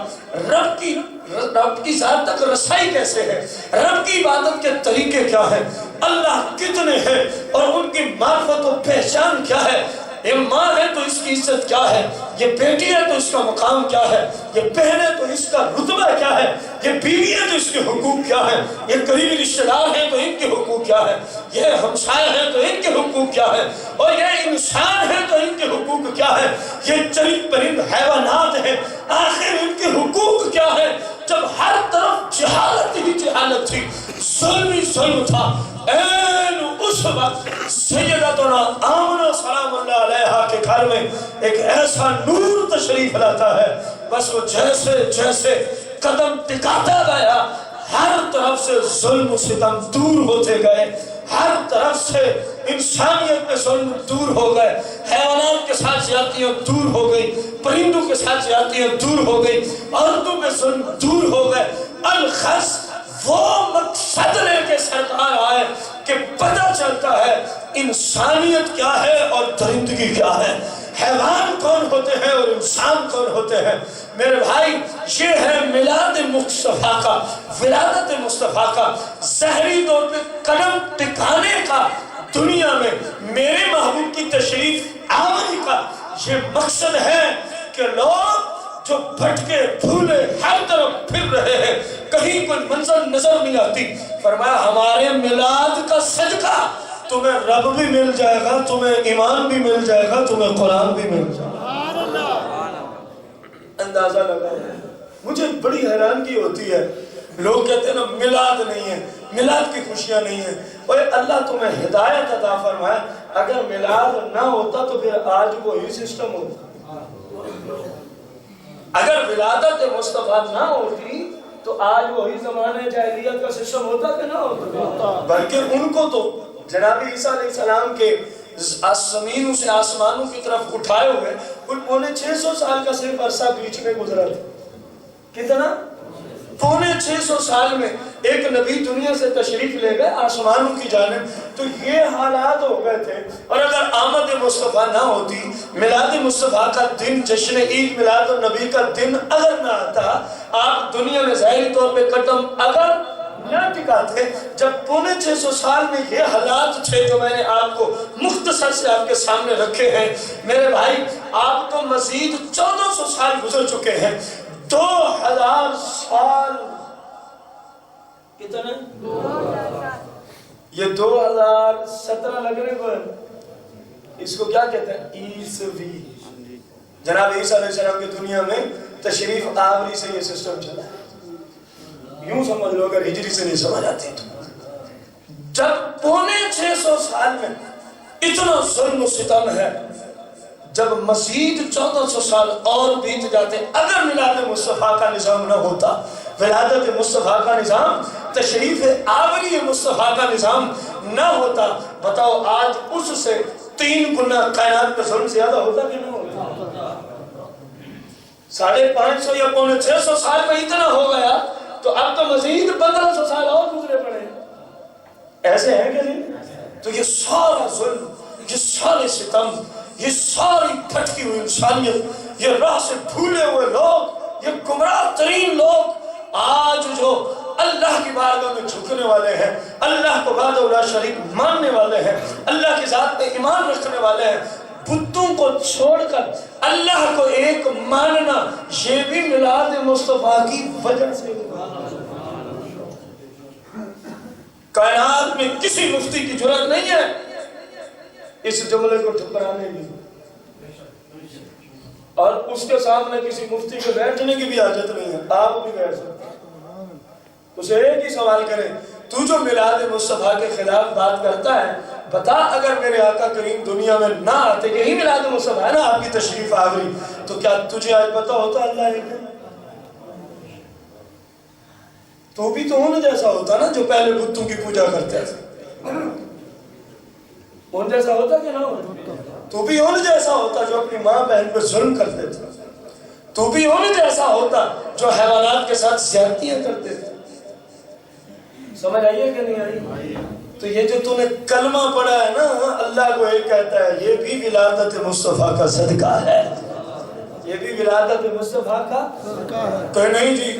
رب کی ذات تک رسائی کیسے ہے، رب کی عبادت کے طریقے کیا ہیں، اللہ کتنے ہیں اور ان کی معرفت و پہچان کیا ہے. یہ ماں ہے تو اس کی عزت کیا ہے، یہ بیٹی ہے تو اس کا مقام کیا ہے، یہ بہن ہے تو اس کا رتبہ کیا ہے، یہ بیوی ہے تو اس کے حقوق کیا ہے، یہ قریبی رشتہ دار ہیں تو ان کے حقوق کیا ہے، یہ ہمسائے ہیں تو ان کے حقوق کیا ہے، اور یہ انسان ہیں تو ان کے حقوق کیا ہے، یہ چرند پرند حیوانات ہیں آخر ان کے حقوق کیا ہے. جب ہر طرف جہالت ہی جہالت تھی، ظلم ہی ظلم تھا، اس وقت سیدتنا آمنہ سلام اللہ علیہا کے گھر میں ایک ایسا نور تشریف لاتا ہے. بس وہ جیسے جیسے قدم ٹکاتا گیا ہر طرف سے ظلم و ستم دور ہوتے گئے، ہر طرف سے انسانیت میں ظلم دور ہو گئے، حیوانات کے ساتھ زیادتیاں دور ہو گئی، پرندوں کے ساتھ زیادتیاں دور ہو گئی، عورتوں میں ظلم دور ہو گئے. الخص وہ مقصد لے کے سرکار آئے کہ پتہ چلتا ہے انسانیت کیا ہے اور درندگی کیا ہے، حیوان کون ہوتے ہیں اور انسان کون ہوتے ہیں. میرے بھائی یہ ہے میلاد مصطفیٰ کا، ولادت مصطفیٰ کا، ظاہری طور پہ قدم ٹکانے کا دنیا میں میرے محبوب کی تشریف آوری کا یہ مقصد ہے کہ لوگ جو بھٹکے بھولے ہر طرف پھر رہے ہیں، کہیں کوئی منظر نظر نہیں آتی. فرمایا ہمارے میلاد کا صدقہ تمہیں رب بھی مل جائے گا، تمہیں ایمان بھی مل جائے گا، تمہیں قرآن بھی مل جائے گا. اندازہ لگا. مجھے بڑی حیرانگی ہوتی ہے، لوگ کہتے ہیں نا میلاد نہیں ہے، میلاد کی خوشیاں نہیں ہیں. اور اللہ تمہیں ہدایت عطا فرمائے، اگر میلاد نہ ہوتا تو پھر آج وہی سسٹم ہوتا. اگر ولادت مصطفیٰ نہ ہوتی تو آج وہی زمانے جاہلیت کا سسٹم ہوتا کہ نہ ہوتا. بلکہ ان کو تو جناب عیسیٰ علیہ السلام کے زمینوں سے آسمانوں کی طرف اٹھائے ہوئے کل 650 سال کا صرف عرصہ بیچ میں گزرا تھا. کتنا؟ 650 سال میں ایک نبی دنیا سے تشریف لے گئے آسمانوں کی جانب. تو یہ حالات ہو گئے تھے. اور اگر آمد مصطفیٰ نہ ہوتی، میلاد مصطفیٰ کا دن، جشن عید میلاد النبی کا دن اگر نہ آتا، آپ دنیا میں ظاہری طور پہ قدم اگر نہ ٹکاتے. جب 650 سال میں یہ حالات تھے جو میں نے آپ کو مختصر سے آپ کے سامنے رکھے ہیں، میرے بھائی آپ تو مزید 1400 سال گزر چکے ہیں. 2000 سال کتنے؟ یہ 2017 لگنے پر اس کو کیا کہتے ہیں؟ عیسوی. جناب عیسیٰ علیہ السلام کی دنیا میں تشریف آوری سے یہ سسٹم چلا. یوں سمجھ لو اگر ہجری سے نہیں سمجھ آتی تو. جب 650 سال میں اتنا ظلم و ستم ہے، جب مزید 1400 سال اور بیت جاتے، اگر میلاد مصطفیٰ کا نظام نہ ہوتا، ولادت مصطفیٰ کا نظام، تشریف آوری مصطفیٰ کا نظام نہ ہوتا، بتاؤ آج اس سے 3 گنا کائنات میں ظلم زیادہ ہوتا کہ نہ ہوتا؟ 550 یا 600 سال میں اتنا ہو گیا تو اب تو مزید 1500 سال اور گزرے پڑے، ایسے ہیں کہ نہیں؟ تو یہ سارا ظلم، یہ سارے ستم، یہ ساری پھٹکی ہوئی انسانیت، یہ راہ سے بھولے ہوئے لوگ، یہ گمراہ ترین لوگ آج جو اللہ کی بارگاہ میں جھکنے والے ہیں، اللہ کو وحدہ لا شریک ماننے والے ہیں، اللہ کی ذات پہ ایمان رکھنے والے ہیں، بتوں کو چھوڑ کر اللہ کو ایک ماننا، یہ بھی میلاد مصطفیٰ کی وجہ سے۔ کائنات میں کسی مفتی کی جرات نہیں ہے اس جملے کو ٹھکرانے کی، اور اس کے سامنے کسی مفتی کو بیٹھنے کی بھی حاجت نہیں ہے، آپ بھی بیٹھ سکتے ہیں۔ اسے ایک ہی سوال کریں، تو جو میلاد مصطفیٰ کے خلاف بات کرتا ہے، بتا اگر میرے آقا کریم دنیا میں نہ آتے، یہی میلاد مصطفیٰ ہے نا آپ کی تشریف آوری، تو کیا تجھے آج پتا ہوتا اللہ ایک ہے؟ تو بھی تو ان جیسا ہوتا نا جو پہلے بتوں کی پوجا کرتے تھے، ان جیسا ہوتا کہ نہ ہوتا؟ تو بھی ان جیسا ہوتا جو اپنی ماں بہن پر ظلم کرتے تھے، تو بھی ان جیسا ہوتا جو حیوانات کے ساتھ زیادتیاں کرتے تھے۔ سمجھ آئیے کہ نہیں آئی؟ تو یہ جو تو نے کلمہ پڑھا ہے نا اللہ کو ایک کہتا ہے، یہ بھی ولادت مصطفیٰ کا صدقہ ہے، یہ بھی ولادت مصطفیٰ کا صدقہ ہے۔ کہ نہیں جی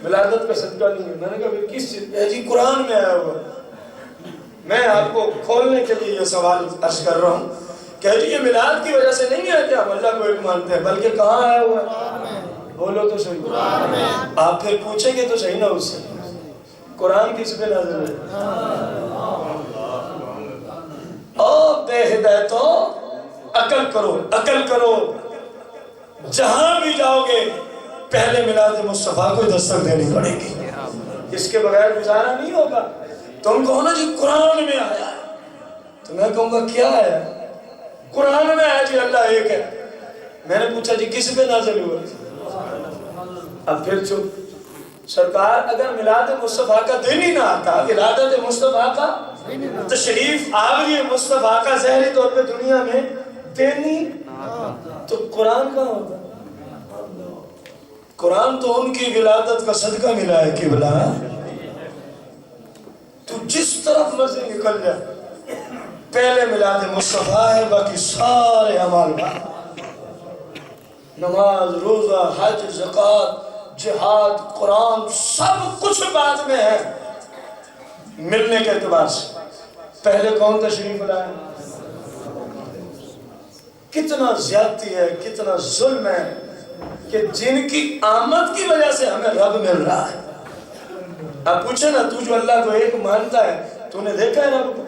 ولادت کا صدقہ نہیں ہے، میں نے کہا کس چیز؟ جی قرآن میں آیا ہوا۔ میں آپ کو کھولنے کے لیے یہ سوال عرض کر رہا ہوں کہ جی یہ میلاد کی وجہ سے نہیں ہے کہ ہم اللہ کو ایک مانتے ہیں، بلکہ کہاں آیا ہوا ہے؟ بولو تو صحیح، آپ پھر پوچھیں گے تو صحیح نا اس سے، قرآن کس پہ نازل ہے؟ او بے ہدایتوں عقل کرو، عقل کرو، جہاں بھی جاؤ گے پہلے میلاد مصطفیٰ کو دستک دینی پڑے گی، اس کے بغیر گزارا نہیں ہوگا۔ تم کہو نا جی قرآن میں آیا ہے، تو میں کہوں گا کیا ہے؟ قرآن میں آیا جی اللہ ایک ہے۔ میں نے پوچھا جی کس پہ نازل ہوا؟ اب پھر چپ۔ سرکار اگر میلاد مصطفیٰ کا دن ہی نہ آتا، ولادت مصطفیٰ کا تشریف آوری مصطفیٰ کا ظاہری طور پہ دنیا میں دن ہی، تو قرآن کہاں ہوتا؟ قرآن تو ان کی ولادت کا صدقہ ملا ہے کہ بلا تو جس طرف مرضی نکل جائے پہلے میلاد مصطفیٰ ہے، باقی سارے اعمال بعد، نماز، روزہ، حج، زکوٰۃ، جہاد، قرآن سب کچھ بعد میں ہے ملنے کے اعتبار سے۔ پہلے کون تشریف لائے؟ کتنا زیادتی ہے، کتنا ظلم ہے کہ جن کی آمد کی وجہ سے ہمیں رب مل رہا ہے۔ اب پوچھے نا تو جو اللہ کو ایک مانتا ہے تو نے دیکھا ہے رب کو؟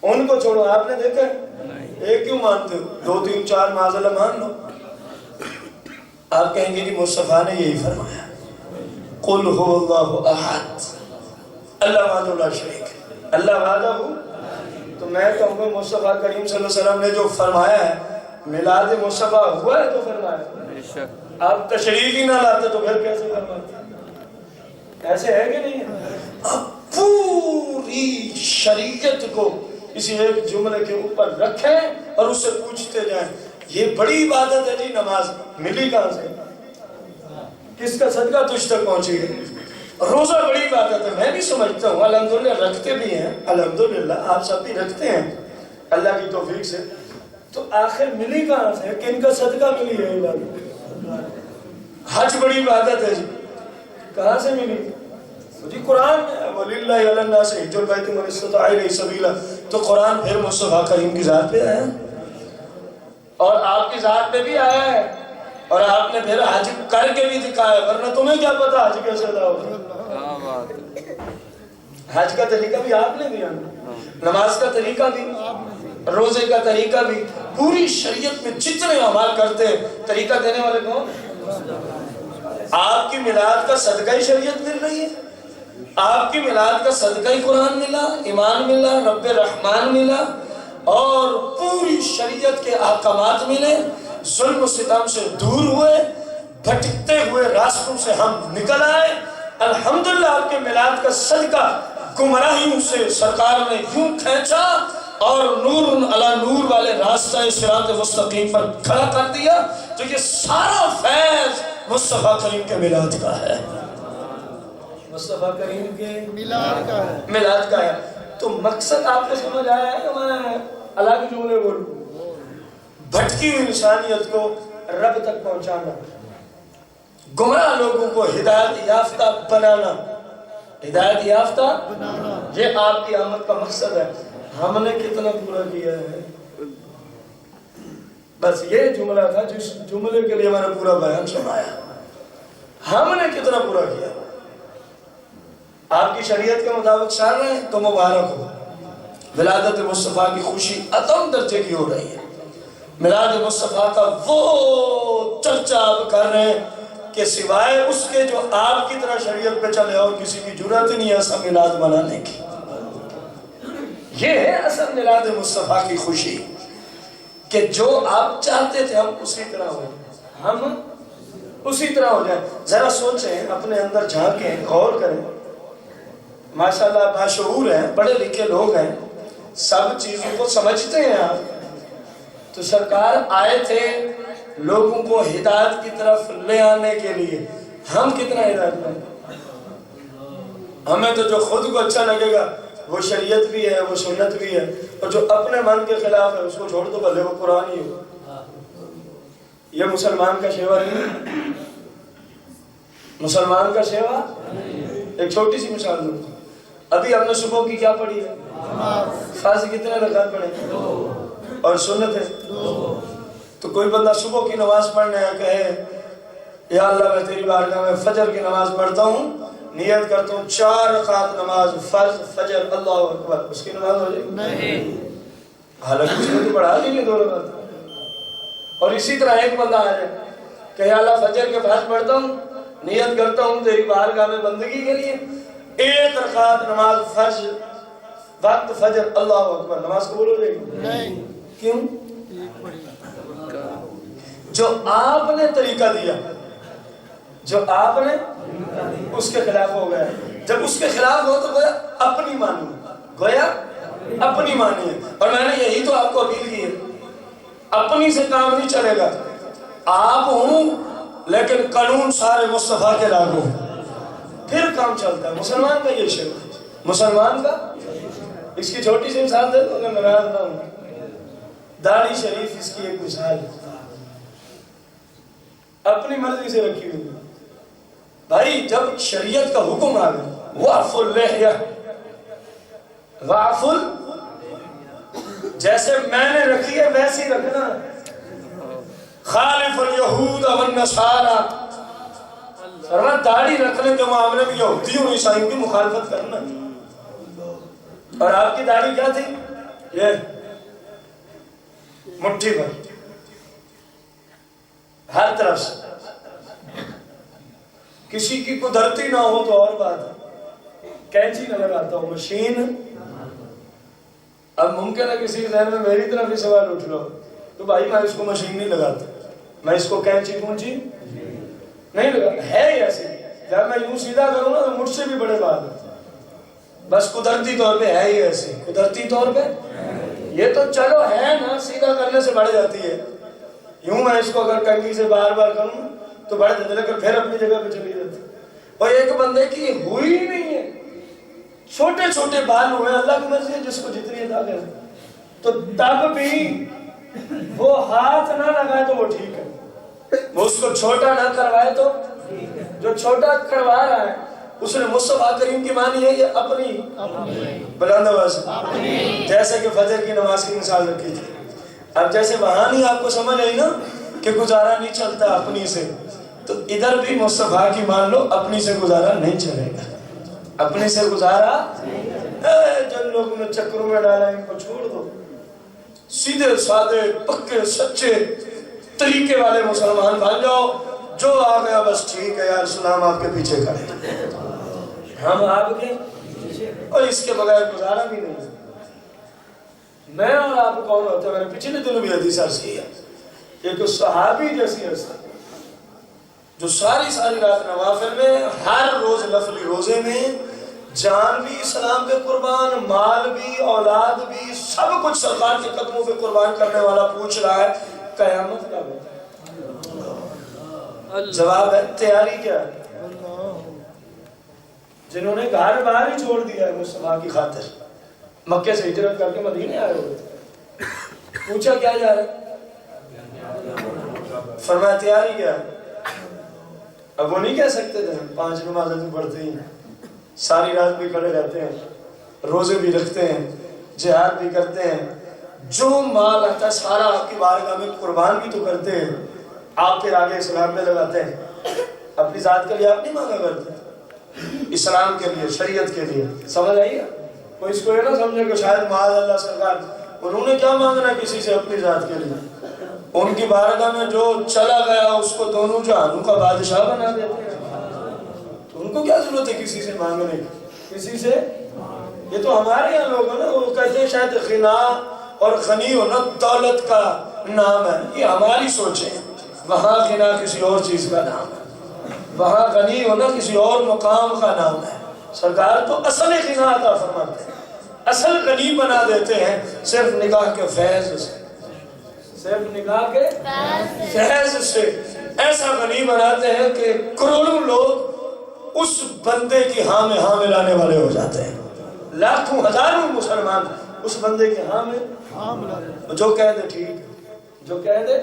ان کو چھوڑو، آپ نے دیکھا ہے؟ ایک کیوں مانتے ہو؟ 2 3 4 معاذاللہ مان لو۔ آپ کہیں گے کہ مصطفیٰ نے یہی فرمایا، قل هو اللہ احد، اللہ وحدہ لا شریک، اللہ وحدہ ہو۔ تو میں کہوں گا مصطفیٰ کریم صلی اللہ علیہ وسلم نے جو فرمایا ہے میلاد مصطفیٰ ہوا ہے تو فرمایا، آپ تشریف ہی نہ لاتے تو پھر کیسے فرماتے؟ ایسے ہے کہ نہیں ہے؟ اب پوری شریعت کو کسی ایک جملے کے اوپر رکھیں اور اس سے پوچھتے جائیں یہ بڑی عبادت ہے جی نماز، ملی کہاں سے؟ کس کا صدقہ تجھ تک پہنچی ہے؟ روزہ بڑی عبادت ہے، میں بھی سمجھتا ہوں، الحمدللہ رکھتے بھی ہیں، الحمدللہ آپ سب بھی رکھتے ہیں اللہ کی توفیق سے، تو آخر ملی کہاں سے؟ کن کا صدقہ ملی ہے عبادت؟ حج بڑی عبادت ہے جی، کہاں سے ملی؟ جی قرآن میں وَلِلَّهِ عَلَى النَّاسِ حِجُّ الْبَيْتِ مَنِ اسْتَطَاعَ إِلَيْهِ سَبِيلًا، تو قرآن پھر مصطفیٰ کریم کی ذات پہ آیا اور آپ کی ذات پہ بھی آیا ہے، اور آپ نے پھر حج کر کے بھی دکھایا، ورنہ تمہیں کیا پتا حج کیسے ادا ہوگا؟ حج کا طریقہ بھی آپ نے دیا، نماز کا طریقہ بھی، روزے کا طریقہ بھی، پوری شریعت میں جتنے اعمال کرتے ہیں طریقہ دینے والے کون؟ آپ کی میلاد کا صدقہ ہی شریعت مل رہی ہے، آپ کی میلاد کا صدقہ ہی قرآن ملا، ایمان ملا، رب رحمان ملا، اور پوری شریعت کے احکامات ملے، ظلم و ستم سے دور ہوئے، بھٹکتے ہوئے راستوں سے ہم نکل آئے. الحمدللہ آپ کے میلاد کا صدقہ گمراہیوں سے سرکار نے یوں کھینچا اور نور علی نور والے راستہ صراط مستقیم پر کھڑا کر دیا. تو یہ سارا فیض مصطفیٰ کریم کے میلاد کا ہے، مصطفیٰ کریم کے میلاد کا ہے. تو مقصد آپ کو سمجھ آیا ہے کہ میں الگ جملے بولوں؟ بھٹکی ہوئی انسانیت کو رب تک پہنچانا، گمراہ لوگوں کو ہدایت یافتہ بنانا، ہدایت یافتہ یہ آپ کی آمد کا مقصد ہے. ہم نے کتنا پورا کیا ہے؟ بس یہ جملہ تھا جس جملے کے لیے میں نے پورا بیان سنایا. ہم نے کتنا پورا کیا؟ آپ کی شریعت کے مطابق چل رہے ہیں تو مبارک ہو. ولادت مصطفیٰ کی خوشی عظیم درجے کی ہو رہی ہے. میلاد مصطفیٰ کا وہ چرچا آپ کر رہے ہیں کہ سوائے اس کے جو آپ کی طرح شریعت پہ چلے اور کسی کی جرات نہیں ہے ایسا میلاد منانے کی. یہ ہے اصل میلاد مصطفیٰ کی خوشی کہ جو آپ چاہتے تھے ہم اسی طرح ہو جائیں، ہم اسی طرح ہو جائیں. ذرا سوچیں، اپنے اندر جھانکیں، غور کریں. ماشاءاللہ باشعور ہیں، پڑھے لکھے لوگ ہیں، سب چیزوں کو سمجھتے ہیں آپ. تو سرکار آئے تھے لوگوں کو ہدایت کی طرف لے آنے کے لیے. ہم کتنا ہدایت میں؟ ہمیں تو جو خود کو اچھا لگے گا وہ شریعت بھی ہے، وہ سنت بھی ہے، اور جو اپنے من کے خلاف ہے اس کو چھوڑ دو، بھلے وہ قرآن ہی ہو. یہ مسلمان کا شیوا نہیں. مسلمان کا شیوا ایک چھوٹی سی مثال دوں. ابھی ہم نے صبح کی کیا پڑھی ہے؟ فرض کتنے رکعت پڑھے اور سنت ہے؟ تو کوئی بندہ صبح کی نماز پڑھنے کہے یا اللہ میں تیری بارگاہ میں فجر کی نماز پڑھتا ہوں، نیت کرتا ہوں 4 رکعت نماز فرض فجر، اللہ اکبر، اس کی نماز ہو جائے گی؟ نہیں. حالانکہ اس نے تو پڑھا لی نہیں 2 رکعت. اور اسی طرح ایک بندہ آ جائے کہ یا اللہ فجر کے فرض پڑھتا ہوں، نیت کرتا ہوں تیری بارگاہ میں بندگی کے لیے 1 رکعت نماز فرض وقت فجر، اللہ اکبر، نماز قبول ہو جائے گی؟ نہیں. کیوں؟ جو آپ نے طریقہ دیا، جو آپ نے اس کے خلاف ہو گیا. جب اس کے خلاف ہو تو گویا اپنی مانی، گویا اپنی مانی ہے. اور میں نے یہی تو آپ کو اپیل کی ہے، اپنی سے کام نہیں چلے گا. آپ ہوں لیکن قانون سارے مصطفیٰ کے لاگو ہیں، پھر کام چلتا ہے. مسلمان کا یہ شرط، مسلمان کا. اس کی چھوٹی سی مثال دے دو اگر ناراض نہ ہوں. داڑھی شریف اس کی ایک مثال ہے، اپنی مرضی سے رکھی ہوئی. بھائی جب شریعت کا حکم آ گیا وعف اللحیہ، وعف جیسے میں نے رکھی ہے ویسے ہی رکھنا. خالف الیہود والنصارى، فرمایا داڑھی رکھنے کے معاملے میں یہودیوں اور عیسائیوں کی مخالفت کرنا. اور آپ کی داڑھی کیا تھی؟ یہ مٹھی پر، ہر طرف سے. کسی کی قدرتی نہ ہو تو اور بات ہے، کینچی نہ لگاتا ہو، مشین. اب ممکن ہے کسی ذہن میں میری طرف بھی سوال اٹھ لو تو بھائی میں اس کو مشین نہیں لگاتا، میں اس کو کینچی پونچی نہیں لگاتا. ہے ہی ایسے، جب میں یوں سیدھا کروں نا تو مجھ سے بھی بڑے بات ہے. بس قدرتی طور پہ ہے ہی ایسے، قدرتی طور پہ یہ تو چلو ہے نا، سیدھا کرنے سے بڑھ جاتی ہے. یوں میں اس کو اگر کنگھی سے بار بار کروں تو بڑھ جاتے، لیکن پھر اپنی جگہ پہ چلی جاتی. اور ایک بندے کی ہوئی ہی نہیں ہے، چھوٹے چھوٹے بال ہوئے، اللہ کی مرضی ہے جس کو جتنی عطا کرے. تو تب بھی وہ ہاتھ نہ لگائے تو وہ ٹھیک ہے، وہ اس کو چھوٹا نہ کروائے تو جو چھوٹا کروا رہا ہے اس نے مصطفیٰ کریم کی مانی ہے یہ اپنی بلند آواز، جیسے کہ فجر کی نماز کی مثال رکھی تھی. اب جیسے وہاں نہیں آپ کو سمجھ آئی نا کہ گزارا نہیں چلتا اپنی سے، تو ادھر بھی مصطفیٰ کی مان لو اپنی سے گزارا نہیں چلے گا. اپنی سے گزارا جن لوگوں نے چکروں میں ڈالا ان کو چھوڑ دو. سیدھے سادے پکے سچے طریقے والے مسلمان بن جاؤ. جو آ گیا بس ٹھیک ہے یار، اسلام آپ کے پیچھے کرے، ہم آپ کے، اور اس کے بغیر گزارا بھی نہیں. میں اور آپ کون ہوتا ہے؟ میں نے پچھلے دنوں بھی حدیث عرض کی ہے، ایک صحابی جیسی ہستی جو ساری رات نوافل میں، ہر روز نفلی روزے میں جان بھی اسلام پہ قربان، مال بھی، اولاد بھی، سب کچھ سرکار کے قدموں پہ قربان کرنے والا پوچھ رہا ہے قیامت کب ہے؟ جواب ہے تیاری کیا ہے؟ جنہوں نے گھر باہر ہی چھوڑ دیا ہے مصطفیٰ کی خاطر، مکے سے ہجرت کر کے مدینے آئے ہوئے تھے، پوچھا کیا جا رہا ہے؟ فرمایا تیاری کیا ہے؟ اب وہ نہیں کہہ سکتے تھے 5 نمازیں تو پڑھتے ہیں، ساری رات بھی کھڑے رہتے ہیں، روزے بھی رکھتے ہیں، جہاد بھی کرتے ہیں، جو مال آتا ہے سارا آپ کی بارگاہ میں قربان بھی تو کرتے ہیں، آپ پھر آگے اسلام میں لگاتے ہیں، اپنی ذات کے لیے آپ نہیں مانگا کرتے، اسلام کے لیے، شریعت کے لیے، سمجھ آئی گا؟ کوئی اس کو یہ نہ سمجھے کہ شاید معاذ اللہ سرکار انہوں نے کیا مانگنا کسی سے اپنی ذات کے لیے، ان کی بارگاہ میں جو چلا گیا اس کو دونوں جہانوں کا بادشاہ بنا دیتے ہیں، تو ان کو کیا ضرورت ہے کسی سے مانگنے کی؟ کسی سے، یہ تو ہمارے یہاں لوگ ہیں نا، وہ کہتے ہیں شاید غنا اور غنی ہونا دولت کا نام ہے، یہ ہماری سوچ ہے، وہاں غنا کسی اور چیز کا نام ہے، وہاں غنی ہونا کسی اور مقام کا نام ہے، سرکار تو اصل غنا عطا فرماتے ہیں، اصل غنی بنا دیتے ہیں صرف نگاہ کے فیض سے، صرف نگاہ کے فیض سے ایسا غنی بناتے ہیں کہ کروڑوں لوگ اس بندے کی ہاں میں ہاں ملانے والے ہو جاتے ہیں، لاکھوں ہزاروں مسلمان اس بندے کے ہاں میں، جو کہہ دے ٹھیک، جو کہہ دے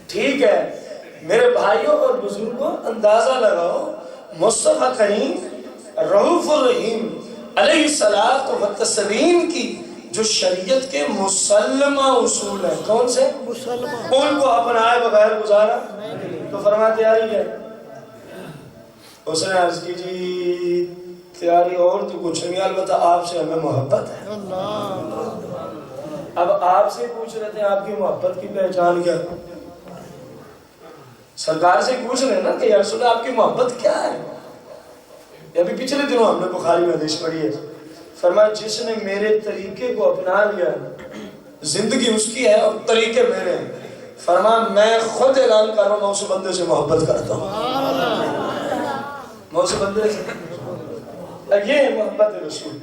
ٹھیک ہے۔ میرے بھائیوں اور بزرگوں اندازہ لگاؤ مصطفیٰ کریم رؤوف الرحیم علیہ الصلوۃ والتسلیم کی جو شریعت کے مسلمہ اصول ہیں، کون سے؟ مسلمہ، ان کو اپنائے بغیر گزارا تو فرمایا تیاری ہے۔ اس نے عرض کی جی تیاری اور تو کچھ نہیں، البتہ آپ سے ہمیں محبت ہے۔ اب آپ سے پوچھ رہے تھے آپ کی محبت کی پہچان کیا؟ سرکار سے پوچھ رہے ہیں نا کہ یا رسول اللہ آپ کی محبت کیا ہے؟ ابھی پچھلے دنوں ہم نے بخاری میں حدیث پڑھی ہے، فرمایا جس نے میرے طریقے کو اپنا لیا زندگی اس کی ہے اور طریقے میرے ہیں، فرمایا میں خود اعلان کر رہا ہوں میں اس بندے سے محبت کرتا ہوں، میں اس بندے سے، یہ محبت رسول۔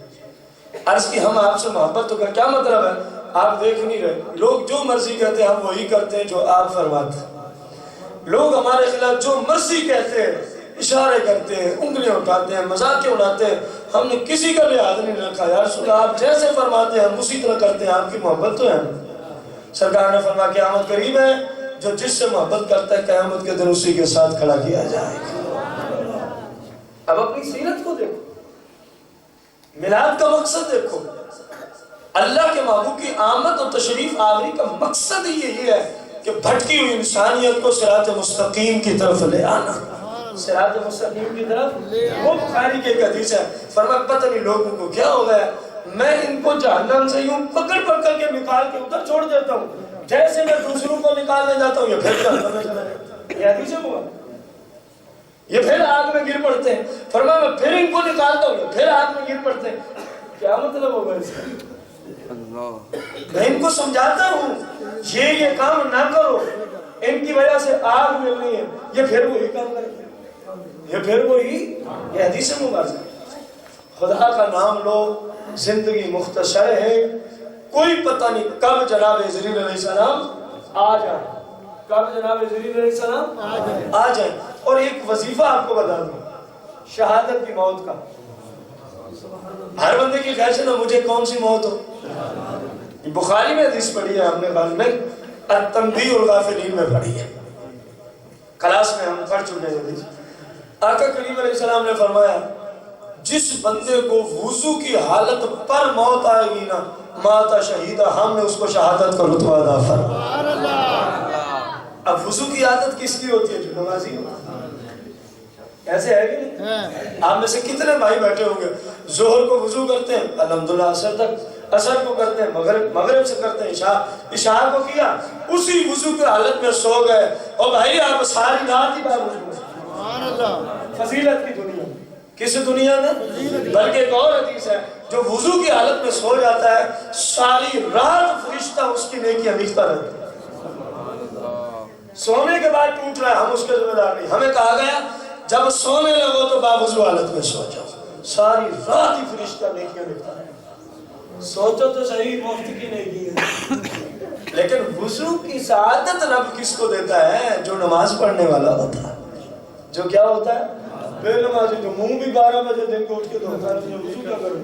عرض کی ہم آپ سے محبت تو کر، کیا مطلب ہے؟ آپ دیکھ نہیں رہے، لوگ جو مرضی کہتے ہیں ہم وہی کرتے ہیں جو آپ فرماتے ہیں، لوگ ہمارے خلاف جو مرضی کہتے ہیں، اشارے کرتے ہیں، انگلیاں اٹھاتے ہیں، مذاقیں اڑاتے ہیں، ہم نے کسی کا لحاظ نہیں رکھا، یا رسول اللہ آپ جیسے فرماتے ہیں ہم اسی طرح کرتے ہیں، آپ کی محبت تو ہے۔ سرکار نے فرمایا قیامت قریب ہے، جو جس سے محبت کرتا ہے قیامت کے دن اسی کے ساتھ کھڑا کیا جائے گا۔ اب اپنی سیرت کو دیکھو، میلاد کا مقصد دیکھو، اللہ کے محبوب کی آمد اور تشریف آوری کا مقصد ہی یہی ہے کہ بھٹکی ہوئی انسانیت کو صراط مستقیم کی طرف لے آنا، صراط مستقیم کی طرف۔ وہ بخاری کے ایک حدیث ہے، فرمایا پتہ نہیں لوگوں کو کیا ہو گیا، میں ان کو جہنم سے یوں پکڑ کے نکال کے ادھر چھوڑ دیتا ہوں، جیسے میں دوسروں کو نکالنے جاتا ہوں یہ پھر جہنم میں چلا جاتا ہے۔ یہ حدیث ہے وہ، یہ پھر آگ میں گر پڑتے ہیں، فرمایا میں پھر ان کو نکالتا ہوں یہ پھر آگ میں گر پڑتے ہیں۔ کیا مطلب ہوگا اس کا؟ میں ان کو سمجھاتا ہوں یہ کام نہ کرو، ان کی وجہ سے آگ مل رہی ہے، یہ پھر وہی کام کریں گے، یہ پھر وہی، یہ حدیث مبارک۔ خدا کا نام لو، زندگی مختصر ہے، کوئی پتہ نہیں کب جناب جبرائیل علیہ السلام آ جائیں، کب جناب جبرائیل علیہ السلام آ جائیں۔ اور ایک وظیفہ آپ کو بتا دوں، شہادت کی موت کا، ہر بندے کی خواہش ہے نا مجھے کون سی موت ہو۔ بخاری میں حدیث پڑھی ہے ہم نے، بعد میں التنبیہ الغافلین میں پڑھی ہے، کلاس میں ہم پڑھ چکے ہیں حدیث۔ آقا کریم علیہ السلام نے فرمایا جس بندے کو وضو کی حالت پر موت آئے گی نا مات شہیدہ، ہم نے اس کو شہادت کا رتبہ عطا فرمایا۔ اب وضو کی عادت کس کی ہوتی ہے؟ جو نمازی ہوتا ہے، ایسے ہے کہ نہیں؟ آپ میں سے کتنے بھائی بیٹھے ہوں گے ظہر کو وضو کرتے ہیں الحمدللہ عصر تک، عصر کو کرتے ہیں مغرب سے کرتے ہیں عشاء کو کیا، اسی وضو کی حالت میں سو گئے، اور بھائی آپ ساری رات ہی بار وضو، سبحان اللہ، فضیلت کی دنیا، کس دنیا میں؟ بلکہ ایک اور حدیث ہے جو وضو کی حالت میں سو جاتا ہے ساری رات فرشتہ اس کی نیکیاں لکھتا رہتا ہے، سونے کے بعد ٹوٹ رہا ہے، ہم اس کے ذمہ دار نہیں. ہمیں کہا گیا جب سونے لگو تو باوضو حالت میں سو جاؤ. ساری رات ہی فرشتہ نیکیاں لکھتا ہے. سوچو تو صحیح، مفت کی نیکی ہے. لیکن وضو کی سعادت رب کس کو دیتا ہے؟ جو نماز پڑھنے والا ہوتا ہے. جو کیا ہوتا ہے؟ بے نمازی. جو منہ بھی 12 بجے دن کو اٹھ کے دھوتا ہے، وضو کیا کرے؟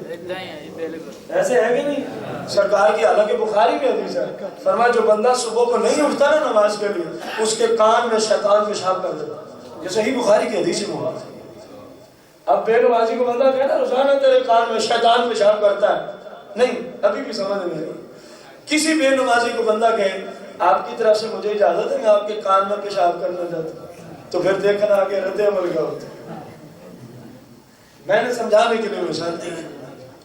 ایسے ہے کہ نہیں؟ سرکار کی حالانکہ بخاری میں حدیث ہے، فرمایا جو بندہ صبح کو نہیں اٹھتا نا نماز کے لیے، اس کے کان میں شیطان پیشاب کر دیتا. یہ صحیح بخاری کی حدیث ہے. اب بے نمازی کو بندہ کہتا روزانہ تیرے کان میں شیطان پیشاب کرتا ہے، نہیں، ابھی بھی سمجھ میں نہیں. کسی بے نمازی کو بندہ کہے آپ کی طرف سے مجھے اجازت ہے میں آپ کے کان میں پیشاب کرنا چاہتا ہوں، تو پھر دیکھنا آگے رد عمل کیا ہوتا ہے. میں نے سمجھانے کے لیے مثال دی ہے،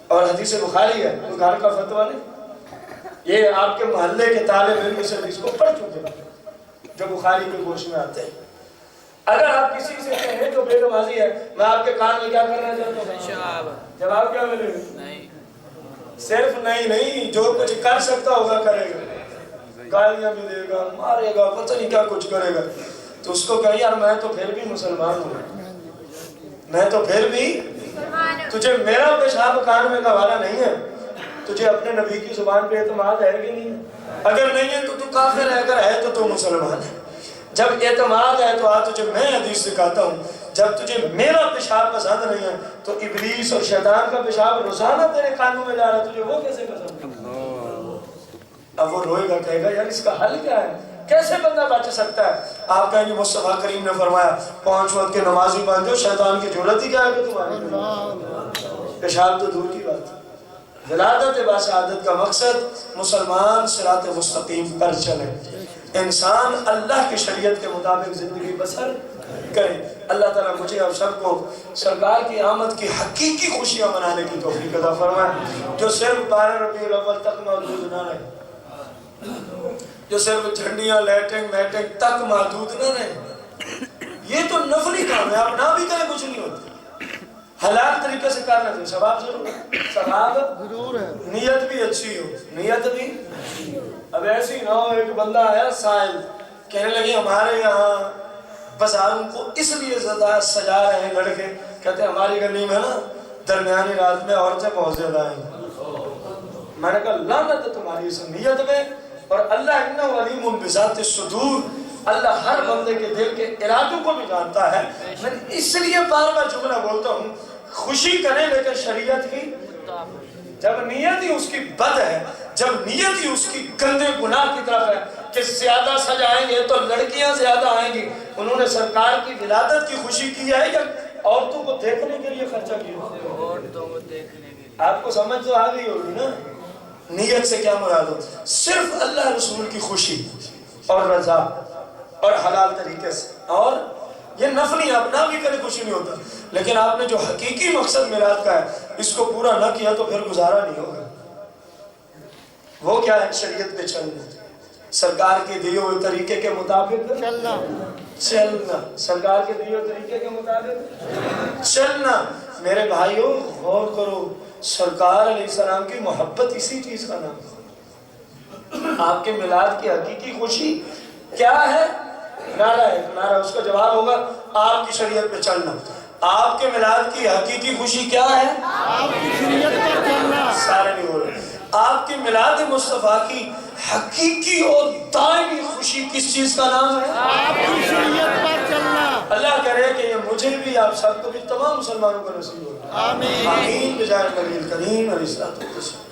اور حدیث بخاری ہے، کوئی گھر کا فتویٰ نہیں. یہ آپ کے محلے کے طالب علم اس حدیث کو پڑھ چکے ہیں جو بخاری کے گوش میں آتے ہیں. اگر آپ کسی سے کہیں جو بے نمازی ہے میں آپ کے کان میں کیا کرنا چاہتا ہوں، جواب کیا ملے گا؟ صرف نہیں، جو کچھ کر سکتا ہوگا کرے گا. گالیاں بھی دے گا، مارے گا، پتہ نہیں کیا کچھ کرے گا. تو اس کو کہے یار میں تو پھر بھی مسلمان ہوں، میں تو پھر بھی، تجھے میرا پیشاب کان میں گوارا نہیں ہے، تجھے اپنے نبی کی زبان پہ اعتماد ہے کہ نہیں؟ اگر نہیں ہے تو تو کافر ہے، اگر ہے تو تو مسلمان ہے. جب اعتماد ہے تو آج تجھے میں حدیث سکھاتا ہوں، جب تجھے میرا پیشاب پسند نہیں ہے تو ابلیس اور شیطان کا پیشاب روزانہ تیرے کانوں میں جا رہا ہے، تجھے وہ کیسے پسند ہے؟ اب وہ روئے گا، کہے گا یار اس کا حل کیا ہے، کیسے بندہ بچ سکتا ہے؟ آپ کہیں گے مصطفیٰ کریم نے فرمایا 5 وقت کے نمازی مان جو، شیطان کی ضرورت ہی کیا ہے کہ تمہاری؟ پیشاب تو دور کی بات ہے. ولادت باسعادت کا مقصد مسلمان صراط مستقیم پر چلے، انسان اللہ کی شریعت کے مطابق زندگی بسر کرے. اللہ تعالیٰ مجھے اور سب کو سرکار کی آمد کی حقیقی خوشیاں منانے کی توفیق عطا فرمائے، جو صرف 12 ربیع الاول تک محدود نہ رہے، جو صرف جھنڈیاں لیٹنگ میٹنگ تک محدود نہ رہے. یہ تو نفلی کام ہے، آپ نہ بھی کریں کچھ نہیں ہوتا. حلال طریقے سے کرنا چاہیے، ثواب ضرور ہے، ثواب ضرور ہے، نیت بھی اچھی ہو، نیت بھی. اب ایسی نہ ہو ایک بندہ آیا سائل کہنے لگے ہمارے یہاں بازاروں کو اس لیے زیادہ سجا رہے ہیں لڑکے، کہتے ہیں ہماری گلی میں نا درمیانی رات میں عورتیں بہت زیادہ ہیں. میں نے کہا لعنت ہے تمہاری اس نیت میں، اور اللہ انہ علیم بذات الصدور، اللہ ہر بندے کے دل کے ارادوں کو بھی جانتا ہے. میں اس لیے بار بار جملہ بولتا ہوں، خوشی کریں لیکن شریعت کی، جب نیت ہی اس کی بد ہے، جب نیت ہی اس کی گندے گناہ کی طرف ہے کہ زیادہ سجائیں گے تو لڑکیاں زیادہ آئیں گی. انہوں نے سرکار کی ولادت کی خوشی کی ہے یا عورتوں کو دیکھنے کے لیے خرچہ کیا؟ آپ کو سمجھ تو آ گئی ہوگی نا نیت سے کیا مراد ہو. صرف اللہ رسول کی خوشی اور رضا اور حلال طریقے سے، اور یہ نفلی آپ نہ بھی کرے کچھ نہیں ہوتا. لیکن آپ نے جو حقیقی مقصد میلاد کا ہے اس کو پورا نہ کیا تو پھر گزارا نہیں ہوگا. وہ کیا ہے؟ شریعت پہ چلنا، سرکار کے دیے ہوئے طریقے کے مطابق چلنا، سرکار کے دیے ہوئے طریقے کے مطابق چلنا. میرے بھائیوں غور کرو، سرکار علیہ السلام کی محبت اسی چیز کا نام ہے. آپ کے میلاد کی حقیقی خوشی کیا ہے؟ نعرہ ہے، نعرہ اس کا جواب ہوگا آپ کی شریعت پہ چلنا. آپ کے میلاد کی حقیقی خوشی کیا ہے؟ آپ کی شریعت پر چلنا. سارے نہیں بول رہے. آپ کے میلاد مصطفیٰ کی حقیقی اور دائمی خوشی کس چیز کا نام ہے؟ آپ کی شریعت پر چلنا. اللہ کرے کہ یہ مجھے بھی آپ سب کو بھی تمام مسلمانوں کو نصیب ہو. آمین. آمین بجائے نبی کریم علیہ الصلوۃ والسلام.